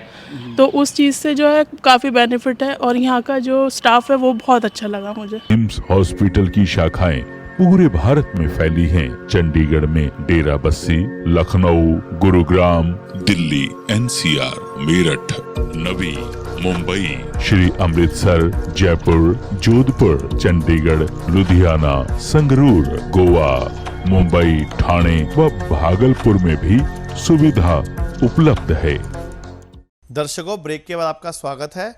तो उस चीज़ से जो है काफ़ी बेनिफिट है। और यहाँ का जो स्टाफ है वो बहुत अच्छा लगा मुझे। एम्स हॉस्पिटल की शाखाएं पूरे भारत में फैली हैं। चंडीगढ़ में डेरा बस्सी, लखनऊ, गुरुग्राम, दिल्ली, एनसीआर, मेरठ, नवी, मुंबई, श्री अमृतसर, जयपुर, जोधपुर, चंडीगढ़, लुधियाना, संगरूर, गोवा, मुंबई, ठाणे व भागलपुर में भी सुविधा उपलब्ध है। दर्शकों, ब्रेक के बाद आपका स्वागत है।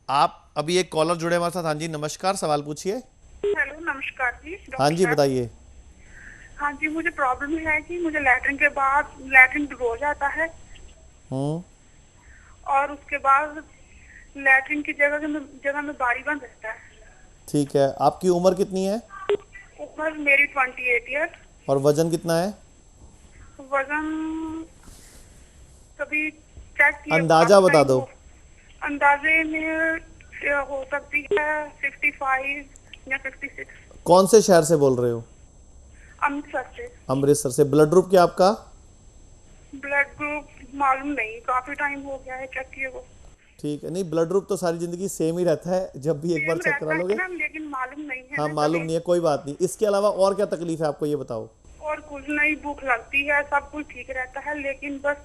आप अभी एक कॉलर जुड़े हमारे साथ। हाँ जी, नमस्कार, सवाल पूछिए। हेलो, नमस्कार जी। हाँ जी, बताइए। हाँ जी, मुझे प्रॉब्लम है कि मुझे लैट्रिन के बाद लैट्रिन हो जाता है और उसके बाद लैट्रिन की जगह में बारी बंद रहता है। ठीक है, आपकी उम्र कितनी है? उम्र मेरी 28 ईयर। और वजन कितना है? वजन कभी चेक किया, अंदाजा बता दो। अंदाजे में हो सकती है 65 या 56। कौन से शहर से बोल रहे हो? अमृतसर से। अमृतसर से। ब्लड ग्रुप क्या आपका? ब्लड ग्रुप मालूम नहीं, काफी टाइम हो गया है चेक किए वो। ठीक है, नहीं ब्लड ग्रुप तो सारी जिंदगी सेम ही रहता है, जब भी एक बार चेक करा लोगे। लेकिन मालूम नहीं है। हाँ, मालूम नहीं है, कोई बात नहीं। इसके अलावा और क्या तकलीफ है आपको, ये बताओ। और कुछ नहीं, भूख लगती है, सब कुछ ठीक रहता है, लेकिन बस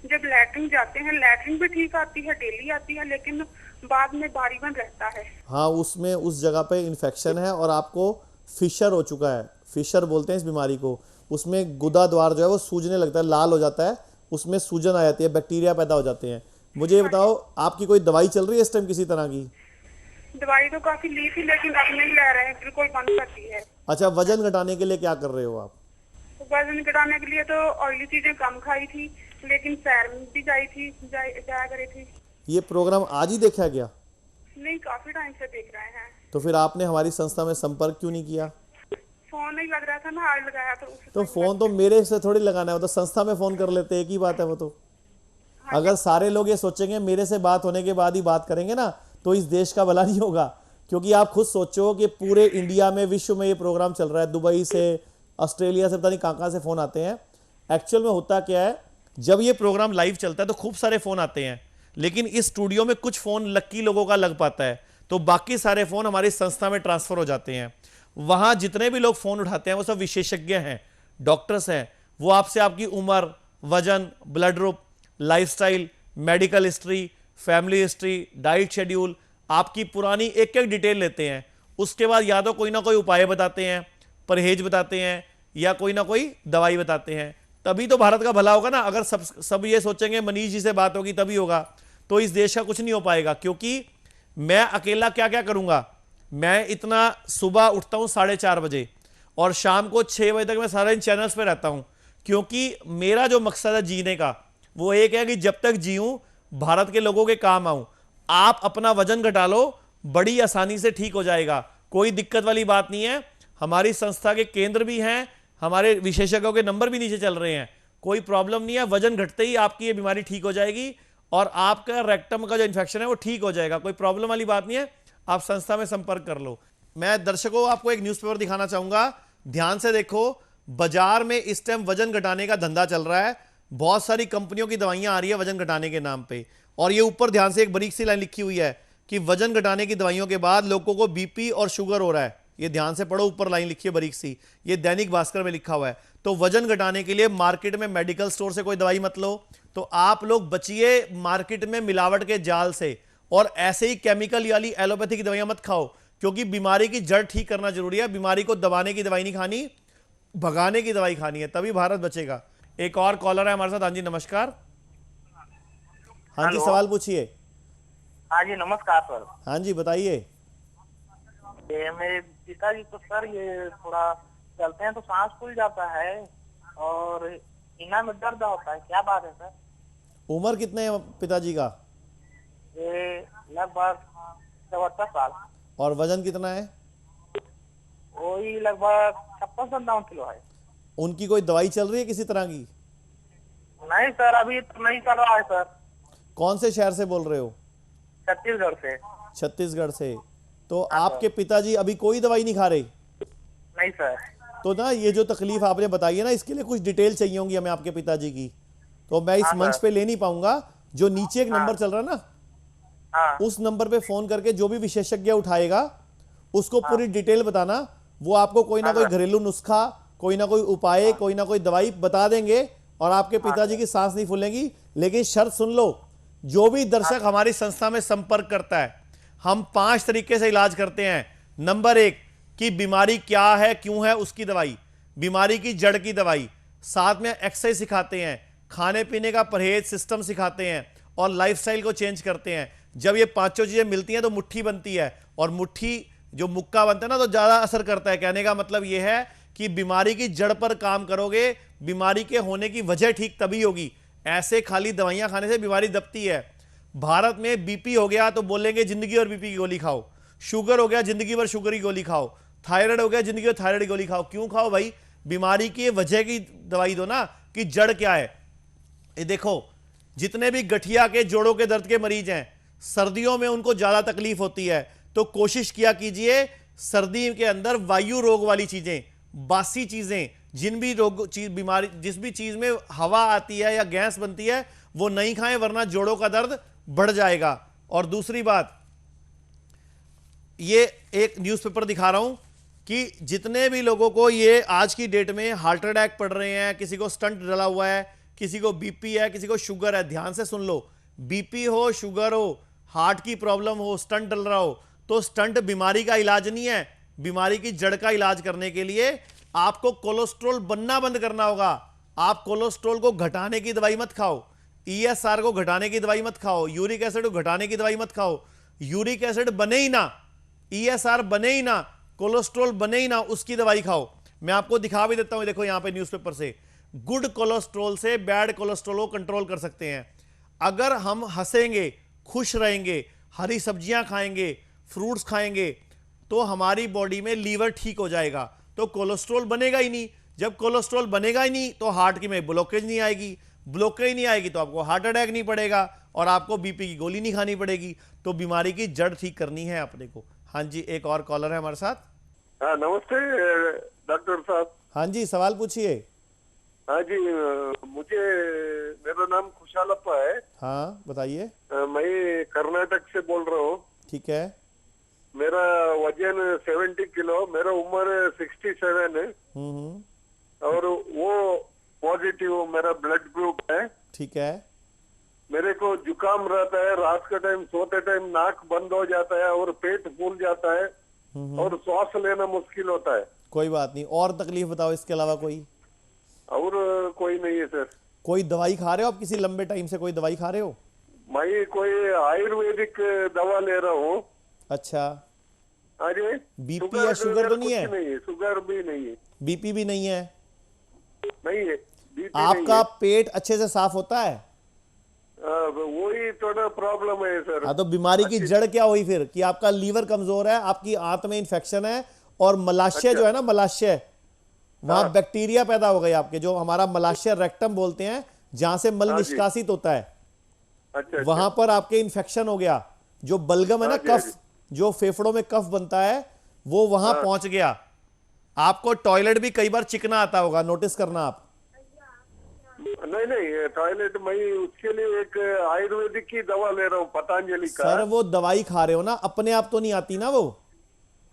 जब लैट्रिन जाते हैं, लैट्रिन भी ठीक आती है, डेली आती है, लेकिन बाद में बारी बंद रहता है। हाँ, उसमें उस जगह पे इन्फेक्शन है और आपको फिशर हो चुका है। फिशर बोलते हैं इस बीमारी को। उसमें गुदा द्वार जो है वो सूजने लगता है, लाल हो जाता है, उसमें सूजन आ जाती है, बैक्टीरिया पैदा हो जाते हैं। मुझे ये बताओ, आपकी कोई दवाई चल रही है इस टाइम किसी तरह की? दवाई तो काफी ली थी, लेकिन अब नहीं ले रहे हैं, बिल्कुल बंद कर दी है। अच्छा, वजन घटाने के लिए क्या कर रहे हो आप? वजन घटाने के लिए तो ऑयली चीजें कम खाई थी, लेकिन सैर में भी जाया करी थी। ये प्रोग्राम आज ही देखा गया? नहीं, काफी टाइम से देख रहे हैं। तो फिर आपने हमारी संस्था में संपर्क क्यों नहीं किया? फोन नहीं लग रहा था ना, आज लगाया तो फोन तो मेरे से थोड़ी लगाना है, वो तो संस्था में फोन कर लेते, एक ही बात है वो तो। अगर सारे लोग ये सोचेंगे मेरे से बात होने के बाद ही बात करेंगे ना, तो इस देश का भला नहीं होगा। क्योंकि आप खुद सोचो कि पूरे इंडिया में, विश्व में ये प्रोग्राम चल रहा है, दुबई से, ऑस्ट्रेलिया से, पता नहीं कहाँ से फोन आते हैं। एक्चुअल में होता क्या है, जब ये प्रोग्राम लाइव चलता है तो खूब सारे फोन आते हैं, लेकिन इस स्टूडियो में कुछ फोन लक्की लोगों का लग पाता है, तो बाकी सारे फोन हमारी संस्था में ट्रांसफर हो जाते हैं। वहां जितने भी लोग फोन उठाते हैं वो सब विशेषज्ञ हैं, डॉक्टर्स हैं। वो आपसे आपकी उम्र, वजन, blood group, lifestyle, medical history, family history, diet schedule, आपकी पुरानी एक एक डिटेल लेते हैं। उसके बाद या तो कोई ना कोई उपाय बताते हैं, परहेज बताते हैं, या कोई ना कोई दवाई बताते हैं। तभी तो भारत का भला होगा ना। अगर सब ये सोचेंगे मनीष जी से बात होगी तभी होगा, तो इस देश का कुछ नहीं हो पाएगा। क्योंकि मैं अकेला क्या क्या करूंगा, मैं इतना सुबह उठता हूं 4:30 बजे और शाम को 6 बजे तक मैं सारे इन चैनल्स पे रहता हूं, क्योंकि मेरा जो मकसद है जीने का वो एक है कि जब तक जीऊं भारत के लोगों के काम आऊं। आप अपना वजन घटा लो, बड़ी आसानी से ठीक हो जाएगा, कोई दिक्कत वाली बात नहीं है। हमारी संस्था के केंद्र भी हैं, हमारे विशेषज्ञों के नंबर भी नीचे चल रहे हैं, कोई प्रॉब्लम नहीं है। वजन घटते ही आपकी ये बीमारी ठीक हो जाएगी और आपका रेक्टम का जो इन्फेक्शन है वो ठीक हो जाएगा, कोई प्रॉब्लम वाली बात नहीं है। आप संस्था में संपर्क कर लो। मैं दर्शकों आपको एक न्यूज़पेपर दिखाना चाहूंगा, ध्यान से देखो। बाजार में इस टाइम वजन घटाने का धंधा चल रहा है, बहुत सारी कंपनियों की दवाइयां आ रही है वजन घटाने के नाम पे, और ये ऊपर ध्यान से एक बारीक सी लाइन लिखी हुई है कि वजन घटाने की दवाइयों के बाद लोगों को बीपी और शुगर हो रहा है। ये ध्यान से पढ़ो, ऊपर लाइन लिखी है बारीक सी, ये दैनिक भास्कर में लिखा हुआ है। तो वजन घटाने के लिए मार्केट में मेडिकल स्टोर से कोई दवाई मत लो। तो आप लोग बचिए मार्केट में मिलावट के जाल से, और ऐसे ही केमिकल वाली एलोपैथी की दवाइयां मत खाओ, क्योंकि बीमारी की जड़ ठीक करना जरूरी है। बीमारी को दबाने की दवाई नहीं खानी, भगाने की दवाई खानी है, तभी भारत बचेगा। एक और कॉलर है हमारे साथ। हाँ जी, नमस्कार। हाँ जी, सवाल पूछिए। हाँ जी, नमस्कार सर। हाँ जी, बताइए। ये मेरे पिताजी तो सर ये थोड़ा चलते हैं तो सांस फूल जाता है और सीना में दर्द होता है, क्या बात है सर? उम्र कितने है पिताजी का? ये लगभग 74 साल। और वजन कितना है? वही लगभग 56-57 किलो है। उनकी कोई दवाई चल रही है किसी तरह की? नहीं सर, अभी तो नहीं चल रहा है सर। कौन से शहर से बोल रहे हो? छत्तीसगढ़ से। छत्तीसगढ़ से। तो आपके पिताजी अभी कोई दवाई नहीं खा रहे? नहीं सर। तो ना ये जो तकलीफ आपने बताई है ना, इसके लिए कुछ डिटेल चाहिए होंगी हमें आपके पिताजी की, तो मैं इस मंच पे ले नहीं पाऊंगा। जो नीचे एक नंबर चल रहा है ना, उस नंबर पे फोन करके जो भी विशेषज्ञ उठाएगा उसको पूरी डिटेल बताना। वो आपको कोई ना कोई घरेलू नुस्खा, कोई ना कोई उपाय, कोई ना कोई दवाई बता देंगे और आपके पिताजी की सांस नहीं फूलेगी। लेकिन शर्त सुन लो, जो भी दर्शक हमारी संस्था में संपर्क करता है, हम 5 तरीके से इलाज करते हैं। नंबर 1 कि बीमारी क्या है, क्यों है, उसकी दवाई, बीमारी की जड़ की दवाई, साथ में एक्सरसाइज सिखाते हैं, खाने पीने का परहेज सिस्टम सिखाते हैं और लाइफस्टाइल को चेंज करते हैं। जब ये पांचों चीजें मिलती हैं तो मुट्ठी बनती है, और मुट्ठी जो मुक्का बनता है ना, तो ज्यादा असर करता है। कहने का मतलब यह है कि बीमारी की जड़ पर काम करोगे, बीमारी के होने की वजह ठीक तभी होगी। ऐसे खाली दवाइयां खाने से बीमारी दबती है। भारत में बीपी हो गया तो बोलेंगे जिंदगी और बीपी की गोली खाओ, शुगर हो गया जिंदगी भर शुगर की गोली खाओ, थायराइड हो गया जिंदगी भर थायराइड की गोली खाओ। क्यों खाओ भाई? बीमारी की वजह की दवाई दो ना, कि जड़ क्या है। ये देखो, जितने भी गठिया के, जोड़ों के दर्द के मरीज हैं, सर्दियों में उनको ज्यादा तकलीफ होती है, तो कोशिश किया कीजिए सर्दी के अंदर वायु रोग वाली चीजें, बासी चीजें, जिन भी रोग बीमारी, जिस भी चीज में हवा आती है या गैस बनती है, वो नहीं खाएं, वरना जोड़ों का दर्द बढ़ जाएगा। और दूसरी बात, ये एक न्यूज़पेपर दिखा रहा हूं कि जितने भी लोगों को ये आज की डेट में हार्ट अटैक पड़ रहे हैं, किसी को स्टंट डला हुआ है, किसी को बीपी है, किसी को शुगर है, ध्यान से सुन लो, बीपी हो, शुगर हो, हार्ट की प्रॉब्लम हो, स्टंट डल रहा हो, तो स्टंट बीमारी का इलाज नहीं है। बीमारी की जड़ का इलाज करने के लिए आपको कोलेस्ट्रॉल बनना बंद करना होगा। आप कोलेस्ट्रॉल को घटाने की दवाई मत खाओ, ईएसआर को घटाने की दवाई मत खाओ, यूरिक एसिड को घटाने की दवाई मत खाओ। यूरिक एसिड बने ही ना, ईएसआर बने ही ना, कोलेस्ट्रॉल बने ही ना, उसकी दवाई खाओ। मैं आपको दिखा भी देता हूं, देखो यहां पे न्यूज़पेपर से, गुड कोलेस्ट्रॉल से बैड कोलेस्ट्रॉल को कंट्रोल कर सकते हैं। अगर हम हंसेंगे, खुश रहेंगे, हरी सब्जियां खाएंगे, फ्रूट्स खाएंगे, तो हमारी बॉडी में लीवर ठीक हो जाएगा, तो कोलेस्ट्रॉल बनेगा ही नहीं। जब कोलेस्ट्रॉल बनेगा ही नहीं तो हार्ट की में ब्लॉकेज नहीं आएगी, ब्लॉकेज नहीं आएगी तो आपको हार्ट अटैक नहीं पड़ेगा और आपको बीपी की गोली नहीं खानी पड़ेगी। तो बीमारी की जड़ ठीक करनी है अपने को। हाँ जी, एक और कॉलर है हमारे साथ। हाँ नमस्ते डॉक्टर साहब। हाँ जी, सवाल पूछिए। हाँ जी, मुझे, मेरा नाम खुशालप्पा है। हाँ बताइए। मैं कर्नाटक से बोल रहा हूँ। ठीक है। मेरा वजन 70 किलो, मेरा उम्र 67 है और वो पॉजिटिव मेरा ब्लड ग्रुप है। ठीक है। मेरे को जुकाम रहता है, रात के टाइम सोते टाइम नाक बंद हो जाता है और पेट फूल जाता है और श्वास लेना मुश्किल होता है। कोई बात नहीं, और तकलीफ बताओ इसके अलावा कोई? और कोई नहीं है सर। कोई दवाई खा रहे हो आप किसी लंबे टाइम से? कोई दवाई खा रहे हो? मैं कोई आयुर्वेदिक दवा ले रहा हूँ। अच्छा। अरे बीपी या शुगर तो नहीं है? नहीं, शुगर भी नहीं है। बीपी भी नहीं है? नहीं है। आपका पेट अच्छे से साफ होता है? वही थोड़ा प्रॉब्लम है सर। हाँ, तो बीमारी की जड़ क्या हुई फिर? कि आपका लीवर कमजोर है, आपकी आंत में इन्फेक्शन है और मलाशय जो है ना, मलाशय, वहां बैक्टीरिया पैदा हो गए आपके, जो हमारा मलाशय रेक्टम बोलते हैं, जहां से मल निष्कासित होता है। अच्छा। वहां पर आपके इन्फेक्शन हो गया, जो बलगम है ना, कफ, जो फेफड़ों में कफ बनता है, वो वहां पहुंच गया। आपको टॉयलेट भी कई बार चिकना आता होगा, नोटिस करना आप। नहीं, टॉयलेट मैं उसके लिए एक आयुर्वेदिक की दवा ले रहा हूँ, पतंजलि का। सर वो दवाई खा रहे हो ना, अपने आप तो नहीं आती ना वो?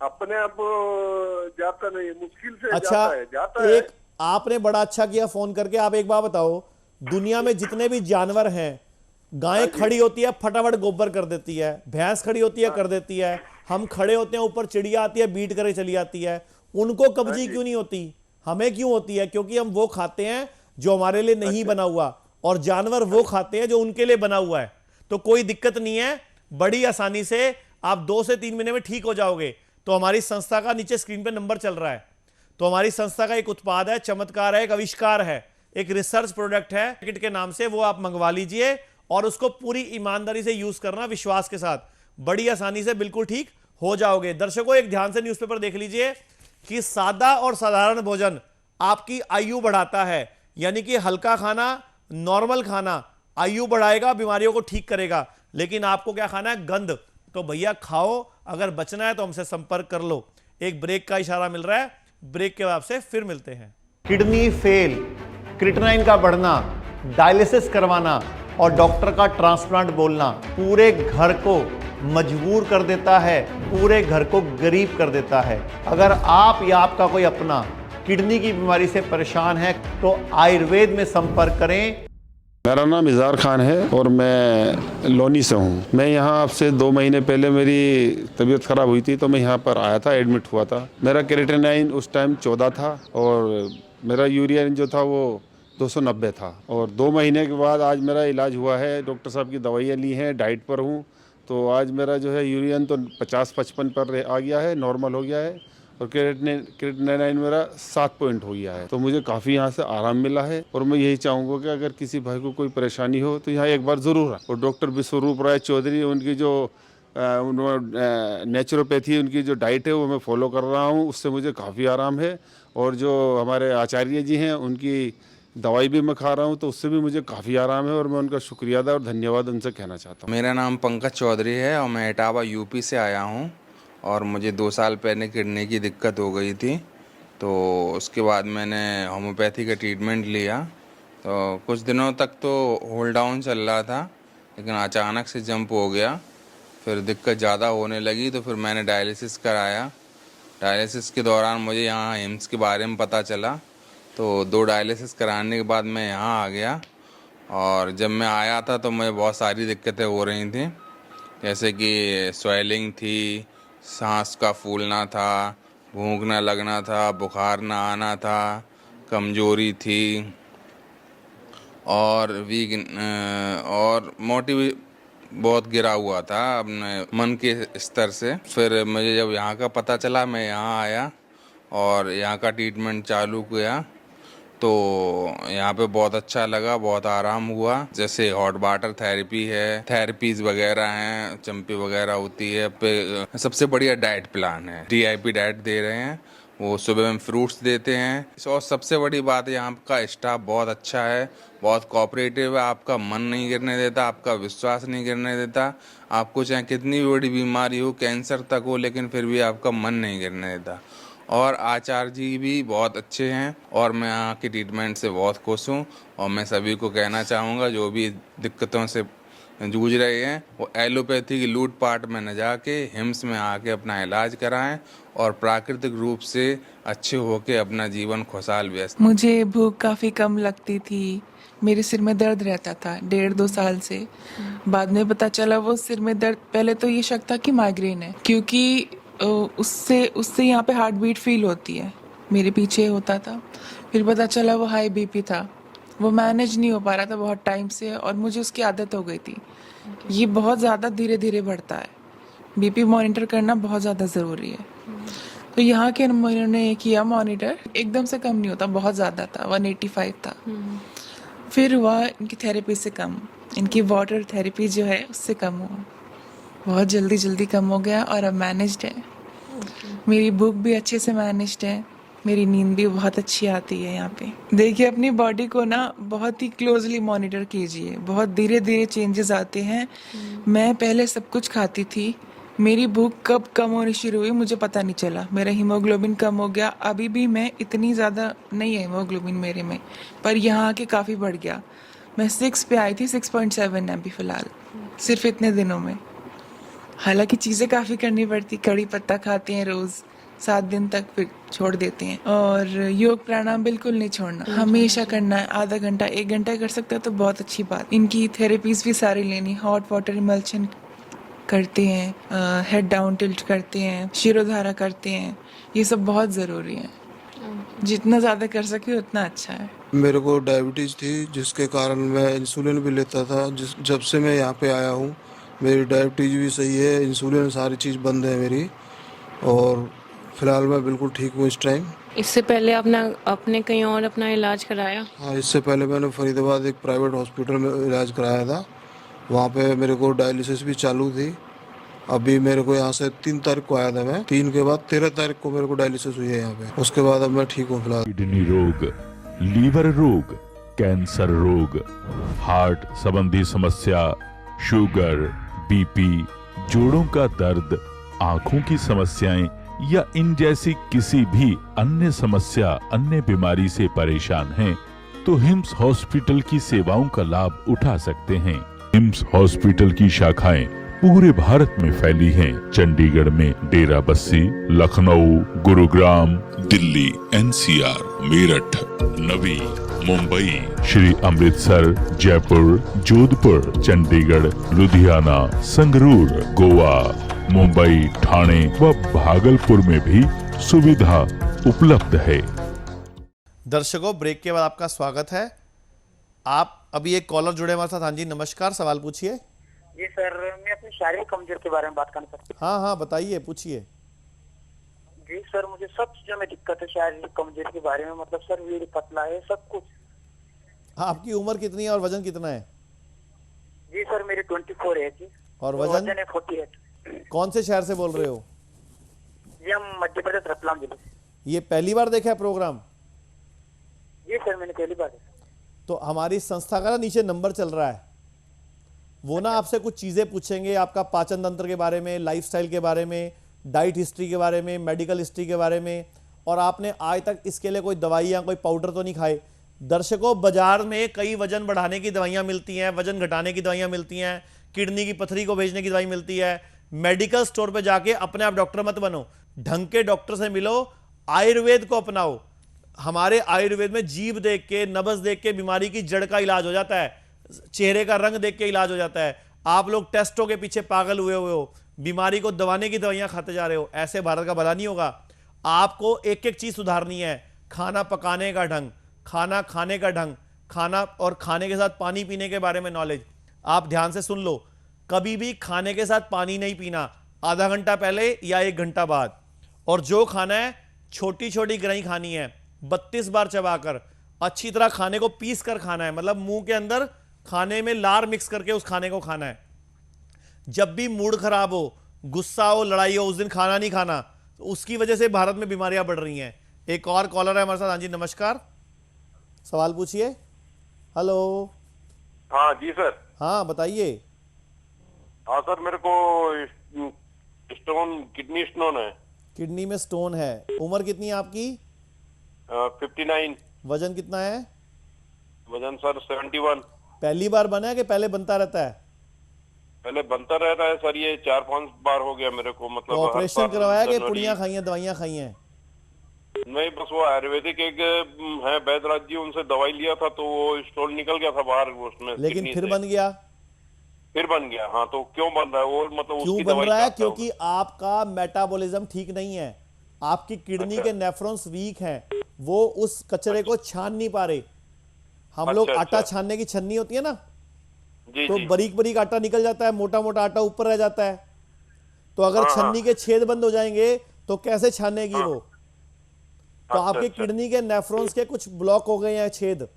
अपने आप जाता नहीं, मुश्किल से अच्छा, जाता है। एक आपने बड़ा अच्छा किया फोन करके। आप एक बात बताओ, दुनिया में जितने भी जानवर हैं, गाय खड़ी होती है फटाफट गोबर कर देती है, भैंस खड़ी होती है कर देती है, हम खड़े होते हैं ऊपर चिड़िया आती है बीट करके चली जाती है। उनको कब्जी क्यों नहीं होती? हमें क्यों होती है? क्योंकि हम वो खाते हैं जो हमारे लिए नहीं बना हुआ, और जानवर वो खाते हैं जो उनके लिए बना हुआ है। तो कोई दिक्कत नहीं है, बड़ी आसानी से आप 2 से 3 महीने में ठीक हो जाओगे। तो हमारी संस्था का नीचे स्क्रीन पे नंबर चल रहा है, तो हमारी संस्था का एक उत्पाद है, चमत्कार है, एक आविष्कार है, एक रिसर्च प्रोडक्ट है किट के नाम से, वो आप मंगवा लीजिए और उसको पूरी ईमानदारी से यूज करना, विश्वास के साथ, बड़ी आसानी से बिल्कुल ठीक हो जाओगे। दर्शकों, एक ध्यान से न्यूज़पेपर देख लीजिए कि सादा और साधारण भोजन आपकी आयु बढ़ाता है, यानी कि हल्का खाना, नॉर्मल खाना आयु बढ़ाएगा, बीमारियों को ठीक करेगा। लेकिन आपको क्या खाना है? गंद। तो भैया खाओ, अगर बचना है तो हमसे संपर्क कर लो। एक ब्रेक का इशारा मिल रहा है, ब्रेक के बाद से फिर मिलते हैं। किडनी फेल, क्रिएटिनिन का बढ़ना, डायलिसिस करवाना और डॉक्टर का ट्रांसप्लांट बोलना पूरे घर को मजबूर कर देता है, पूरे घर को गरीब कर देता है। अगर आप या आपका कोई अपना किडनी की बीमारी से परेशान है तो आयुर्वेद में संपर्क करें। मेरा नाम इज़हार खान है और मैं लोनी से हूँ। मैं यहाँ आपसे 2 महीने पहले मेरी तबीयत ख़राब हुई थी तो मैं यहाँ पर आया था, एडमिट हुआ था। मेरा क्रिएटिनिन उस टाइम 14 था और मेरा यूरिया जो था वो 290 था। और 2 महीने के बाद आज मेरा इलाज हुआ है, डॉक्टर साहब की दवाइयाँ ली हैं, डाइट पर हूँ। तो आज मेरा जो है यूरियन तो 50-55 पर आ गया है, नॉर्मल हो गया है। और क्रिएटिनिन मेरा 7 पॉइंट हो गया है। तो मुझे काफ़ी यहाँ से आराम मिला है और मैं यही चाहूँगा कि अगर किसी भाई को कोई परेशानी हो तो यहाँ एक बार ज़रूर आए। और डॉक्टर विश्वरूप राय चौधरी, उनकी जो नेचुरोपैथी उनकी जो डाइट है वो मैं फॉलो कर रहा हूँ, उससे मुझे काफ़ी आराम है। और जो हमारे आचार्य जी हैं उनकी दवाई भी मैं खा रहा हूँ तो उससे भी मुझे काफ़ी आराम है और मैं उनका शुक्रिया अदा और धन्यवाद उनसे कहना चाहता हूँ। मेरा नाम पंकज चौधरी है और मैं इटावा यूपी से आया हूँ। और मुझे 2 साल पहले किडनी की दिक्कत हो गई थी, तो उसके बाद मैंने होम्योपैथी का ट्रीटमेंट लिया। तो कुछ दिनों तक तो होल्ड डाउन चल रहा था, लेकिन अचानक से जंप हो गया, फिर दिक्कत ज़्यादा होने लगी। तो फिर मैंने डायलिसिस कराया। डायलिसिस के दौरान मुझे यहाँ एम्स के बारे में पता चला, तो 2 डायलिसिस कराने के बाद मैं यहाँ आ गया। और जब मैं आया था तो मुझे बहुत सारी दिक्कतें हो रही थी, जैसे कि स्वेलिंग थी, सांस का फूलना था, भूख ना लगना था, बुखार ना आना था, कमजोरी थी और और मोटिव बहुत गिरा हुआ था अपने मन के स्तर से। फिर मुझे जब यहाँ का पता चला, मैं यहाँ आया और यहाँ का ट्रीटमेंट चालू किया, तो यहाँ पे बहुत अच्छा लगा, बहुत आराम हुआ। जैसे हॉट वाटर थेरेपी है, थेरेपीज वगैरह हैं, चंपी वगैरह होती है। पे सबसे बढ़िया डाइट प्लान है, DIP डाइट दे रहे हैं, वो सुबह में फ्रूट्स देते हैं। और सबसे बड़ी बात, यहाँ का स्टाफ बहुत अच्छा है, बहुत कोऑपरेटिव है, आपका मन नहीं गिरने देता, आपका विश्वास नहीं गिरने देता। आपको चाहे कितनी भी बड़ी बीमारी हो, कैंसर तक हो, लेकिन फिर भी आपका मन नहीं गिरने देता। और आचार्य जी भी बहुत अच्छे हैं और मैं यहाँ की ट्रीटमेंट से बहुत खुश हूँ। और मैं सभी को कहना चाहूँगा जो भी दिक्कतों से जूझ रहे हैं वो एलोपैथी की लूटपाट में न जाके हिम्स में आके अपना इलाज कराएं और प्राकृतिक रूप से अच्छे होके अपना जीवन खुशहाल व्यस्त। मुझे भूख काफ़ी कम लगती थी, मेरे सिर में दर्द रहता था 1.5-2 साल से। बाद में पता चला वो सिर में दर्द, पहले तो ये शक था कि माइग्रेन है, क्योंकि उससे यहाँ पे हार्ट बीट फील होती है, मेरे पीछे होता था। फिर पता चला वो हाई BP था, वो मैनेज नहीं हो पा रहा था बहुत टाइम से और मुझे उसकी आदत हो गई थी। ये बहुत ज़्यादा धीरे धीरे बढ़ता है, BP मॉनिटर करना बहुत ज़्यादा ज़रूरी है। तो यहाँ के इन्होंने किया मॉनिटर, एकदम से कम नहीं होता, बहुत ज़्यादा था, 185 था। फिर हुआ इनकी थेरेपी से कम, इनकी वाटर थेरेपी जो है उससे कम हुआ, बहुत जल्दी कम हो गया और अब मैनेज्ड है। मेरी भूख भी अच्छे से मैनेज्ड है, मेरी नींद भी बहुत अच्छी आती है यहाँ पे। देखिए अपनी बॉडी को ना बहुत ही क्लोजली मॉनिटर कीजिए, बहुत धीरे धीरे चेंजेस आते हैं। मैं पहले सब कुछ खाती थी, मेरी भूख कब कम होनी शुरू हुई मुझे पता नहीं चला, मेरा हीमोग्लोबिन कम हो गया। अभी भी मैं इतनी ज़्यादा नहीं है हीमोग्लोबिन मेरे में, पर यहाँ आके काफ़ी बढ़ गया। मैं 6 पे आई थी, 6.7 है अभी फ़िलहाल, सिर्फ इतने दिनों में। हालांकि चीज़ें काफ़ी करनी पड़ती, कड़ी पत्ता खाते हैं रोज़ 7 दिन तक, फिर छोड़ देते हैं। और योग प्राणायाम बिल्कुल नहीं छोड़ना, हमेशा करना है, आधा घंटा 1 घंटा कर सकते हो तो बहुत अच्छी बात। इनकी थेरेपीज भी सारी लेनी, हॉट वाटर इमल्शन करते हैं, हेड डाउन टिल्ट करते हैं, शिरोधारा करते हैं, ये सब बहुत ज़रूरी है। जितना ज़्यादा कर सके उतना अच्छा है। मेरे को डायबिटीज़ थी जिसके कारण मैं इंसुलिन भी लेता था। जब से मैं यहाँ पे आया हूँ मेरी डायबिटीज़ भी सही है, इंसुलिन सारी चीज़ बंद है मेरी, और फिलहाल मैं बिल्कुल ठीक हूँ इस टाइम। इससे पहले आपने कहीं और अपना इलाज कराया? हाँ, इससे पहले मैंने फरीदाबाद एक प्राइवेट हॉस्पिटल में इलाज कराया था, वहाँ पे मेरे को डायलिसिस भी चालू थी। अभी मेरे को यहाँ से 3 तारीख को आया था मैं, 3 के बाद 13 तारीख को मेरे को डायलिसिस हुई है यहाँ पे। उसके बाद अब मैं ठीक हूँ फिलहाल। किडनी रोग, लीवर रोग, कैंसर रोग, हार्ट संबंधी समस्या, शुगर, BP, जोड़ों का दर्द, आंखों की समस्याएं, या इन जैसी किसी भी अन्य समस्या, अन्य बीमारी से परेशान हैं, तो हिम्स हॉस्पिटल की सेवाओं का लाभ उठा सकते हैं। हिम्स हॉस्पिटल की शाखाएं पूरे भारत में फैली हैं। चंडीगढ़ में डेरा बस्सी, लखनऊ, गुरुग्राम, दिल्ली, एनसीआर, मेरठ, नवी, मुंबई, श्री अमृतसर, जयपुर, जोधपुर, चंडीगढ़, लुधियाना, संगरूर, गोवा, मुंबई, ठाणे व भागलपुर में भी सुविधा उपलब्ध है। दर्शकों, ब्रेक के बाद आपका स्वागत है। आप अभी एक कॉलर जुड़े हमारे साथ। हाँ जी, नमस्कार, सवाल पूछिए। जी सर, मैं अपनी शारीरिक कमजोरी के बारे में बात करना चाहती हाँ हाँ, बताइए, पूछिए। जी सर, मुझे सब चीजों में दिक्कत है शारीरिक कमजोरी के बारे में। मतलब सर, मेरी पतला है सब कुछ। आपकी उम्र कितनी है और वजन कितना है? जी सर, मेरी 24 है जी। और वजन है 48। कौन से शहर से बोल रहे हो? जी, हम मध्य प्रदेश रतलाम जिले से। ये पहली बार देखा है प्रोग्राम? जी सर, मैंने पहली बार देखा। तो हमारी संस्था का ना नीचे नंबर चल रहा है, वो ना आपसे कुछ चीजें पूछेंगे, आपका पाचन तंत्र के बारे में, लाइफस्टाइल के बारे में, डाइट हिस्ट्री के बारे में, मेडिकल हिस्ट्री के बारे में, और आपने आज तक इसके लिए कोई दवाई या कोई पाउडर तो नहीं खाए। दर्शकों, बाजार में कई वजन बढ़ाने की दवाइयां मिलती हैं, वजन घटाने की दवाइयां मिलती हैं, किडनी की पथरी को भेजने की दवाई मिलती है। मेडिकल स्टोर पे जाके अपने आप डॉक्टर मत बनो, ढंग के डॉक्टर से मिलो, आयुर्वेद को अपनाओ। हमारे आयुर्वेद में जीभ देख के, नब्ज देख के बीमारी की जड़ का इलाज हो जाता है, चेहरे का रंग देख के इलाज हो जाता है। आप लोग टेस्टों के पीछे पागल हुए हो, बीमारी को दबाने की दवाइयां खाते जा रहे हो। ऐसे भारत का भला नहीं होगा। आपको एक एक चीज सुधारनी है। खाना पकाने का ढंग, खाना खाने का ढंग, खाना और खाने के साथ पानी पीने के बारे में नॉलेज। आप ध्यान से सुन लो, कभी भी खाने के साथ पानी नहीं पीना, आधा घंटा पहले या 1 घंटा बाद। और जो खाना है, छोटी छोटी ग्रही खानी है, 32 बार चबाकर, अच्छी तरह खाने को पीस कर खाना है, मतलब मुंह के अंदर खाने में लार मिक्स करके उस खाने को खाना है। जब भी मूड खराब हो, गुस्सा हो, लड़ाई हो, उस दिन खाना नहीं खाना। तो उसकी वजह से भारत में बीमारियां बढ़ रही हैं। एक और कॉलर है हमारे साथ। हाँ जी, नमस्कार, सवाल पूछिए। हेलो। हाँ जी सर। हाँ, बताइए। हाँ सर, मेरे को स्टोन, किडनी स्टोन है। किडनी में स्टोन है। उम्र कितनी है आपकी? 59। वजन कितना है? वजन सर 71। पहली बार बना है कि पहले बनता रहता है? पहले बनता रहता है सर, ये 4-5 बार हो गया मेरे को। मतलब ऑपरेशन करवाया कि पुड़ियां खाई हैं, दवाइयां खाई हैं? नहीं, बस वो आयुर्वेदिक एक है वैद्यराज जी, उनसे दवाई लिया था तो वो स्टोन निकल गया था बाहर उसमें। लेकिन फिर बन गया? फिर बन गया। हाँ, तो क्यों बन रहा है वो? मतलब क्यों बन रहा है? क्योंकि आपका मेटाबॉलिज्म ठीक नहीं है। आपकी किडनी के नेफ्रॉन्स वीक हैं, वो उस कचरे को छान नहीं पा रहे। हम लोग आटा छानने की छन्नी होती है ना, तो बारीक बारीक आटा निकल जाता है, मोटा मोटा आटा ऊपर रह जाता है। तो अगर छन्नी के छेद बंद हो जाएंगे तो कैसे छानेगी वो? तो आपके किडनी के नेफ्रॉन्स के कुछ ब्लॉक हो गए हैं, छेद,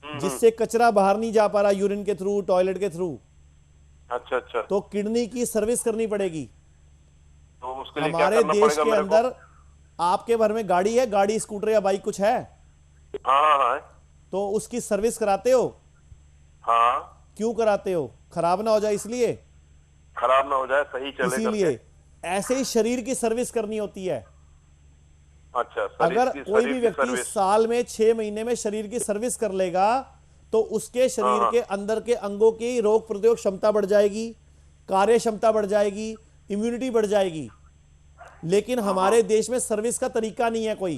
जिससे कचरा बाहर नहीं जा पा रहा, यूरिन के थ्रू, टॉयलेट के थ्रू। अच्छा अच्छा। तो किडनी की सर्विस करनी पड़ेगी। तो उसके लिए हमारे देश के अंदर आपके घर में गाड़ी है, गाड़ी, स्कूटर या बाइक कुछ है? हाँ। तो उसकी सर्विस कराते हो? हाँ। क्यों कराते हो? खराब ना हो जाए इसलिए? खराब ना हो जाए, सही चले। इसीलिए ऐसे ही शरीर की सर्विस करनी होती है। अच्छा। अगर कोई भी व्यक्ति साल में 6 महीने में शरीर की सर्विस कर लेगा तो उसके शरीर के अंदर के अंगों की रोग प्रतिरोधक क्षमता बढ़ जाएगी, कार्य क्षमता बढ़ जाएगी, इम्यूनिटी बढ़ जाएगी। लेकिन हमारे देश में सर्विस का तरीका नहीं है कोई।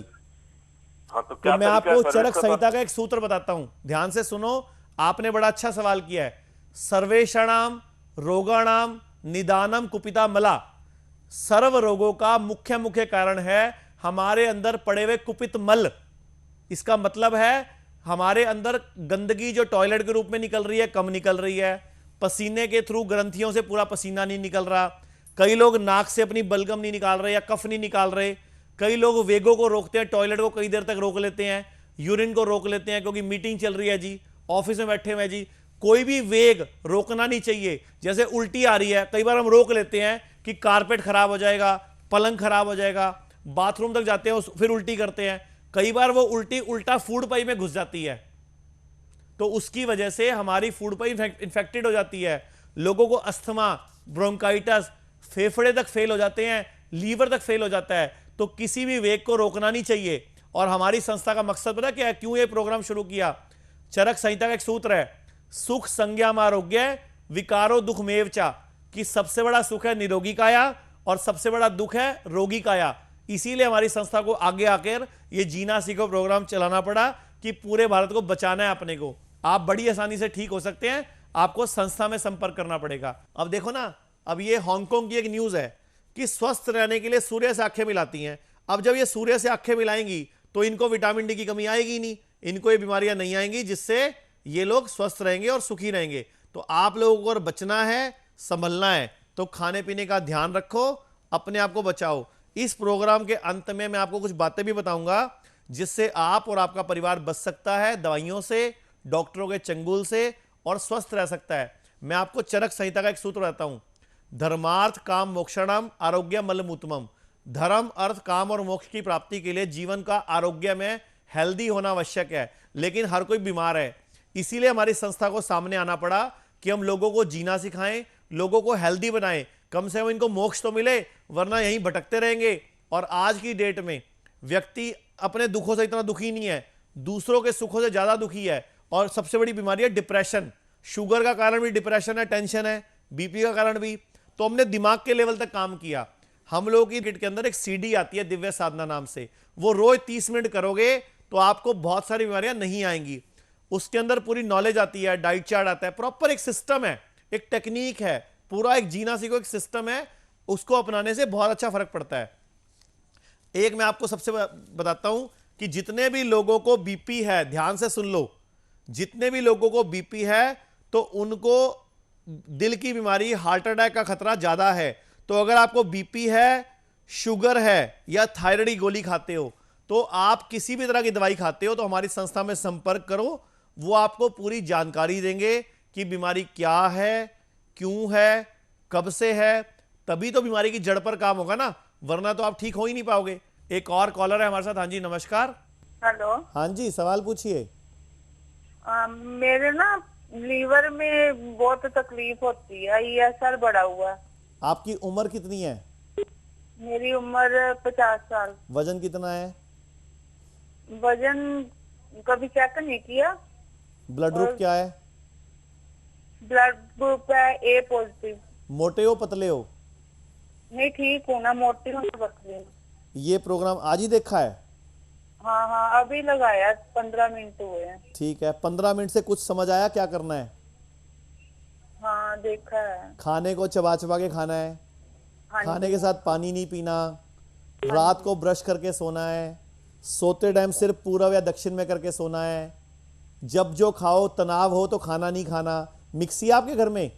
तो मैं आपको चरक संहिता का एक सूत्र बताता हूं, ध्यान से सुनो। आपने बड़ा अच्छा सवाल किया है। सर्वेषाणाम रोगाणाम निदानम कुपिता मला। सर्व रोगों का मुख्य कारण है हमारे अंदर पड़े हुए कुपित मल। इसका मतलब है हमारे अंदर गंदगी जो टॉयलेट के रूप में निकल रही है, कम निकल रही है। पसीने के थ्रू ग्रंथियों से पूरा पसीना नहीं निकल रहा। कई लोग नाक से अपनी बलगम नहीं निकाल रहे या कफ नहीं निकाल रहे। कई लोग वेगों को रोकते हैं, टॉयलेट को कई देर तक रोक लेते हैं, यूरिन को रोक लेते हैं क्योंकि मीटिंग चल रही है जी, ऑफिस में बैठे हुए जी। कोई भी वेग रोकना नहीं चाहिए। जैसे उल्टी आ रही है, कई बार हम रोक लेते हैं कि कारपेट खराब हो जाएगा, पलंग खराब हो जाएगा, बाथरूम तक जाते हैं फिर उल्टी करते हैं। कई बार वो उल्टी उल्टा फूड पाइप में घुस जाती है, तो उसकी वजह से हमारी फूड पाइप इंफेक्टेड हो जाती है। लोगों को अस्थमा, ब्रोंकाइटिस, फेफड़े तक फेल हो जाते हैं। लीवर तक फेल हो जाता है। तो किसी भी वेग को रोकना नहीं चाहिए। और हमारी संस्था का मकसद पता क्या है, क्यों ये प्रोग्राम शुरू किया? चरक संहिता का एक सूत्र है, सुख संज्ञाम आरोग्य विकारो दुख मेवचा, कि सबसे बड़ा सुख है निरोगी काया और सबसे बड़ा दुख है रोगी काया। इसीलिए हमारी संस्था को आगे आकर ये जीना सीखो प्रोग्राम चलाना पड़ा कि पूरे भारत को बचाना है अपने को। आप बड़ी आसानी से ठीक हो सकते हैं, आपको संस्था में संपर्क करना पड़ेगा। अब देखो ना, अब ये हांगकांग की एक न्यूज है कि स्वस्थ रहने के लिए सूर्य से आंखें मिलाती हैं। अब जब ये सूर्य से आंखें मिलाएंगी तो इनको विटामिन डी की कमी आएगी नहीं, इनको ये बीमारियां नहीं आएंगी, जिससे ये लोग स्वस्थ रहेंगे और सुखी रहेंगे। तो आप लोगों को अगर बचना है, संभलना है, तो खाने पीने का ध्यान रखो, अपने आप को बचाओ। इस प्रोग्राम के अंत में मैं आपको कुछ बातें भी बताऊंगा जिससे आप और आपका परिवार बच सकता है दवाइयों से, डॉक्टरों के चंगुल से, और स्वस्थ रह सकता है। मैं आपको चरक संहिता का एक सूत्र बताता हूं, धर्मार्थ काम मोक्षणम आरोग्य मलमूतमम। धर्म, अर्थ, काम और मोक्ष की प्राप्ति के लिए जीवन का आरोग्य में हेल्दी होना आवश्यक है, लेकिन हर कोई बीमार है। इसीलिए हमारी संस्था को सामने आना पड़ा कि हम लोगों को जीना सिखाएं, लोगों को हेल्दी बनाएं, कम से कम इनको मोक्ष तो मिले, वरना यहीं भटकते रहेंगे। और आज की डेट में व्यक्ति अपने दुखों से इतना दुखी नहीं है, दूसरों के सुखों से ज्यादा दुखी है। और सबसे बड़ी बीमारी है डिप्रेशन। शुगर का कारण भी डिप्रेशन है, टेंशन है, बीपी का कारण भी। तो हमने दिमाग के लेवल तक काम किया। हम लोगों की किट के अंदर एक सीडी आती है दिव्य साधना नाम से, वो रोज 30 मिनट करोगे तो आपको बहुत सारी बीमारियां नहीं आएंगी। उसके अंदर पूरी नॉलेज आती है, डाइट चार्ट आता है, प्रॉपर एक सिस्टम है, एक टेक्निक है, पूरा एक जीना सीखो एक सिस्टम है। उसको अपनाने से बहुत अच्छा फर्क पड़ता है। एक मैं आपको सबसे बताता हूं कि जितने भी लोगों को बीपी है, ध्यान से सुन लो, जितने भी लोगों को बीपी है तो उनको दिल की बीमारी, हार्ट अटैक का खतरा ज्यादा है। तो अगर आपको बीपी है, शुगर है या थायराइड की गोली खाते हो, तो आप किसी भी तरह की दवाई खाते हो तो हमारी संस्था में संपर्क करो। वो आपको पूरी जानकारी देंगे कि बीमारी क्या है, क्यों है, कब से है, तभी तो बीमारी की जड़ पर काम होगा ना, वरना तो आप ठीक हो ही नहीं पाओगे। एक और कॉलर है हमारे साथ। हाँ जी, नमस्कार। हेलो। हाँ जी, सवाल पूछिए। मेरे ना लीवर में बहुत तकलीफ होती है, ESR बढ़ा हुआ है। आपकी उम्र कितनी है? मेरी उम्र 50 साल। वजन कितना है? वजन कभी चेक नहीं किया। ब्लड ग्रुप क्या है? ब्लड ग्रुप है A पॉजिटिव। मोटे हो पतले हो? नहीं, ठीक हूँ ना, मोटी हूँ पतली हूँ। ये प्रोग्राम आज ही देखा है? हाँ हाँ, अभी लगाया, 15 मिनट हुए हैं। ठीक है, 15 मिनट से कुछ समझ आया क्या करना है? हाँ, देखा है। खाने को चबा चबा के खाना है, खाने के साथ पानी नहीं पीना, रात को ब्रश करके सोना है, सोते टाइम सिर्फ पूर्व या दक्षिण में करके सोना है, जब जो खाओ, तनाव हो तो खाना नहीं खाना। मिक्सी है आपके घर में?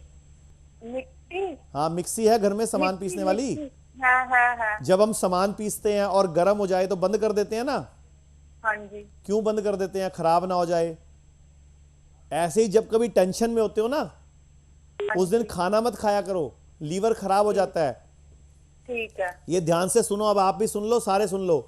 मिक्सी? हाँ, मिक्सी है घर में, सामान पीसने वाली? है। जब हम सामान पीसते हैं और गर्म हो जाए तो बंद कर देते हैं ना? हाँ जी। क्यों बंद कर देते हैं? खराब ना हो जाए। ऐसे ही जब कभी टेंशन में होते हो ना, उस दिन खाना मत खाया करो, लीवर खराब हो जाता है। ठीक है। ये ध्यान से सुनो, अब आप भी सुन लो, सारे सुन लो।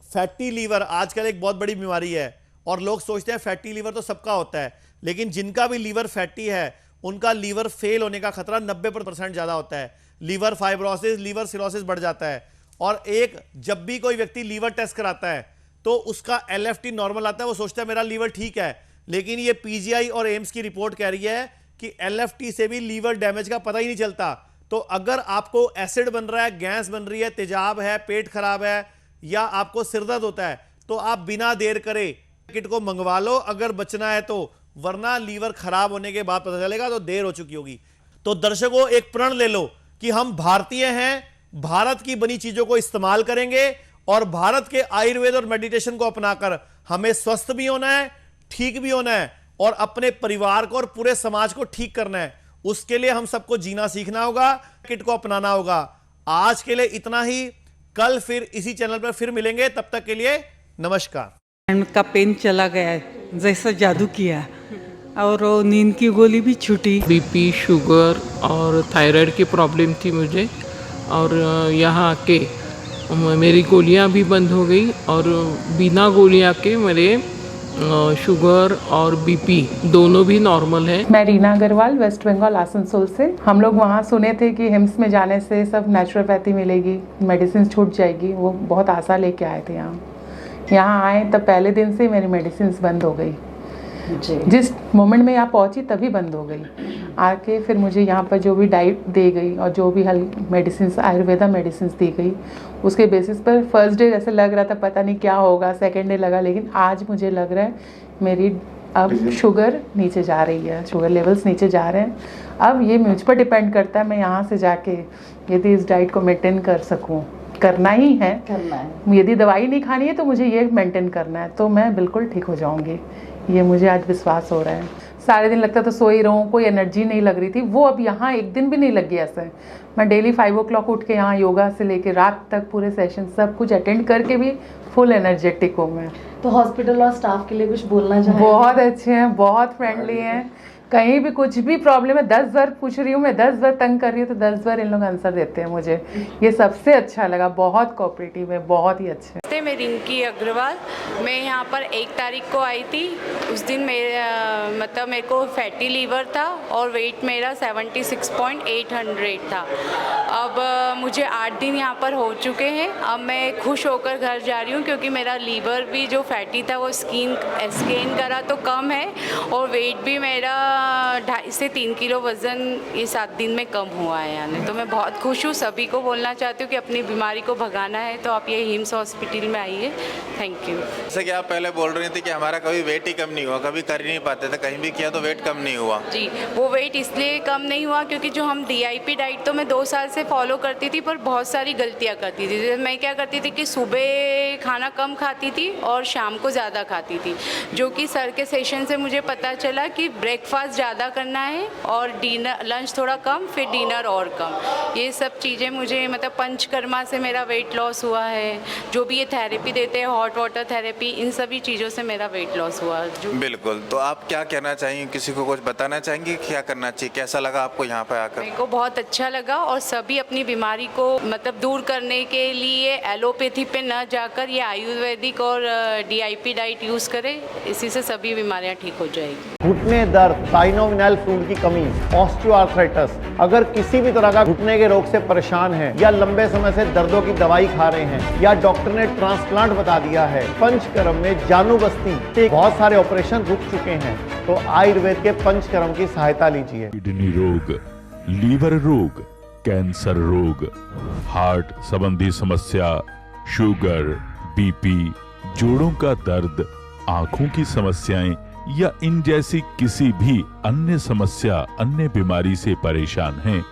फैटी लीवर आजकल एक बहुत बड़ी बीमारी है और लोग सोचते हैं फैटी लीवर तो सबका होता है, लेकिन जिनका भी लीवर फैटी है उनका लीवर फेल होने का खतरा 90% ज्यादा होता है। लीवर फाइब्रोसिस, लीवर सिरोसिस बढ़ जाता है। और एक जब भी कोई व्यक्ति लीवर टेस्ट कराता है तो उसका LFT नॉर्मल आता है, वो सोचता है मेरा लीवर ठीक है, लेकिन ये PGI और एम्स की रिपोर्ट कह रही है कि LFT से भी लीवर डैमेज का पता ही नहीं चलता। तो अगर आपको एसिड बन रहा है, गैस बन रही है, तेजाब है, पेट खराब है या आपको सिरदर्द होता है, तो आप बिना देर करे किट को मंगवा लो अगर बचना है तो, वरना लीवर खराब होने के बाद पता चलेगा तो देर हो चुकी होगी। तो दर्शकों, एक प्रण ले लो कि हम भारतीय हैं, भारत की बनी चीजों को इस्तेमाल करेंगे और भारत के आयुर्वेद और मेडिटेशन को अपनाकर हमें स्वस्थ भी होना है, ठीक भी होना है और अपने परिवार को और पूरे समाज को ठीक करना है। उसके लिए हम सबको जीना सीखना होगा, किट को अपनाना होगा। आज के लिए इतना ही, कल फिर इसी चैनल पर फिर मिलेंगे, तब तक के लिए नमस्कार। का पेन चला गया, जैसा जादू किया, और नींद की गोली भी छूटी। बीपी, शुगर और थायराइड की प्रॉब्लम थी मुझे, और यहाँ आके मेरी गोलियाँ भी बंद हो गई और बिना गोलियाँ के मेरे शुगर और बीपी दोनों भी नॉर्मल है। मैं रीना अग्रवाल, वेस्ट बंगाल आसनसोल से। हम लोग वहाँ सुने थे कि हिम्स में जाने से सब नेचुरोपैथी मिलेगी, मेडिसिन छूट जाएगी, वो बहुत आशा लेके आए थे यहाँ आए तब पहले दिन से मेरी मेडिसिन बंद हो गई। जिस मोमेंट में यहाँ पहुँची तभी बंद हो गई। आके फिर मुझे यहाँ पर जो भी डाइट दी गई और जो भी मेडिसिन आयुर्वेदा मेडिसिन दी गई उसके बेसिस पर फर्स्ट डे ऐसे लग रहा था पता नहीं क्या होगा, सेकेंड डे लगा, लेकिन आज मुझे लग रहा है मेरी अब शुगर नीचे जा रही है, शुगर लेवल्स नीचे जा रहे हैं। अब ये मुझ पर डिपेंड करता है मैं यहाँ से जाके यदि इस डाइट को मेंटेन कर सकूँ, करना ही है, यदि दवाई नहीं खानी है तो मुझे ये मेंटेन करना है, तो मैं बिल्कुल ठीक हो जाऊँगी। ये मुझे आज विश्वास हो रहा है। सारे दिन लगता था सोई रहूँ, कोई एनर्जी नहीं लग रही थी, वो अब यहाँ एक दिन भी नहीं लग गया ऐसा। मैं डेली 5 o'clock उठ के यहाँ योगा से लेके रात तक पूरे सेशन सब कुछ अटेंड करके भी फुल एनर्जेटिक हूँ मैं। तो हॉस्पिटल और स्टाफ के लिए कुछ बोलना चाहिए? बहुत अच्छे हैं, बहुत फ्रेंडली हैं। कहीं भी कुछ भी प्रॉब्लम है 10 बार पूछ रही हूँ मैं, 10 बार तंग कर रही हूँ तो 10 बार इन लोग आंसर देते हैं मुझे। ये सबसे अच्छा लगा, बहुत कोऑपरेटिव है, बहुत ही अच्छे। मैं रिंकी अग्रवाल, मैं यहाँ पर 1 तारीख को आई थी। उस दिन मेरे को फैटी लीवर था और वेट मेरा 76.800 था। अब मुझे 8 दिन यहाँ पर हो चुके हैं। अब मैं खुश होकर घर जा रही हूँ क्योंकि मेरा लीवर भी जो फैटी था वो स्कैन करा तो कम है और वेट भी मेरा 2.5 से 3 किलो वज़न ये 7 दिन में कम हुआ है यानी। तो मैं बहुत खुश हूँ। सभी को बोलना चाहती हूँ कि अपनी बीमारी को भगाना है तो आप ये हिम्स हॉस्पिटल में आइए। Thank you. जैसे कि आप पहले बोल रही थी कि हमारा कभी वेट ही कम नहीं हुआ, कभी कर ही नहीं पाते थे, कहीं भी किया तो वेट कम नहीं हुआ। जी, वो वेट इसलिए कम नहीं हुआ क्योंकि जो हम DIP डाइट तो मैं 2 साल से फॉलो करती थी पर बहुत सारी गलतियाँ करती थी। जैसे मैं क्या करती थी कि सुबह खाना कम खाती थी और शाम को ज़्यादा खाती थी, जो कि सर के सेशन से मुझे पता चला कि ब्रेकफास्ट ज़्यादा करना है और डिनर लंच थोड़ा कम, फिर डिनर और कम। ये सब चीज़ें मुझे मतलब पंचकर्मा से मेरा वेट लॉस हुआ है। जो भी ये थेरेपी देते हैं, हॉट वाटर थेरेपी, इन सभी चीज़ों से मेरा वेट लॉस हुआ। बिल्कुल। तो आप क्या कहना चाहेंगे, किसी को कुछ बताना चाहेंगे, क्या करना चाहिए, कैसा लगा आपको यहाँ पे आकर? मेरे को बहुत अच्छा लगा और सभी अपनी बीमारी को मतलब दूर करने के लिए एलोपैथी पे न जाकर ये आयुर्वेदिक और DIP डाइट यूज़ करें, इसी से सभी बीमारियाँ ठीक हो जाएगी। घुटने दर्द, साइनोविनाइल फ्लूइड की कमी, ऑस्टियोआर्थराइटिस, अगर किसी भी तरह का घुटने के रोग से परेशान है या लंबे समय से दर्दों की दवाई खा रहे हैं या डॉक्टर ने ट्रांसप्लांट बता दिया है, पंचकर्म में जानू बस्ती से बहुत सारे ऑपरेशन रुक चुके हैं, तो आयुर्वेद के पंचकर्म की सहायता लीजिए। किडनी रोग, लीवर रोग, कैंसर रोग, हार्ट संबंधी समस्या, शुगर, बीपी, जोड़ों का दर्द, आंखों की समस्याएं या इन जैसी किसी भी अन्य समस्या, अन्य बीमारी से परेशान हैं,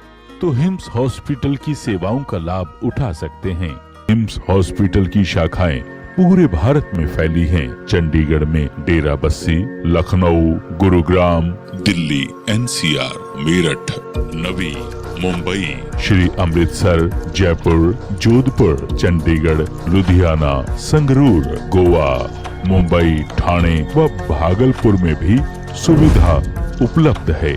तो हिम्स हॉस्पिटल की सेवाओं का लाभ उठा सकते हैं। हिम्स हॉस्पिटल की शाखाएं पूरे भारत में फैली हैं। चंडीगढ़ में डेरा बस्सी, लखनऊ, गुरुग्राम, दिल्ली, NCR, मेरठ, नवी, मुंबई, श्री अमृतसर, जयपुर, जोधपुर, चंडीगढ़, लुधियाना, संगरूर, गोवा, मुंबई, ठाणे व भागलपुर में भी सुविधा उपलब्ध है।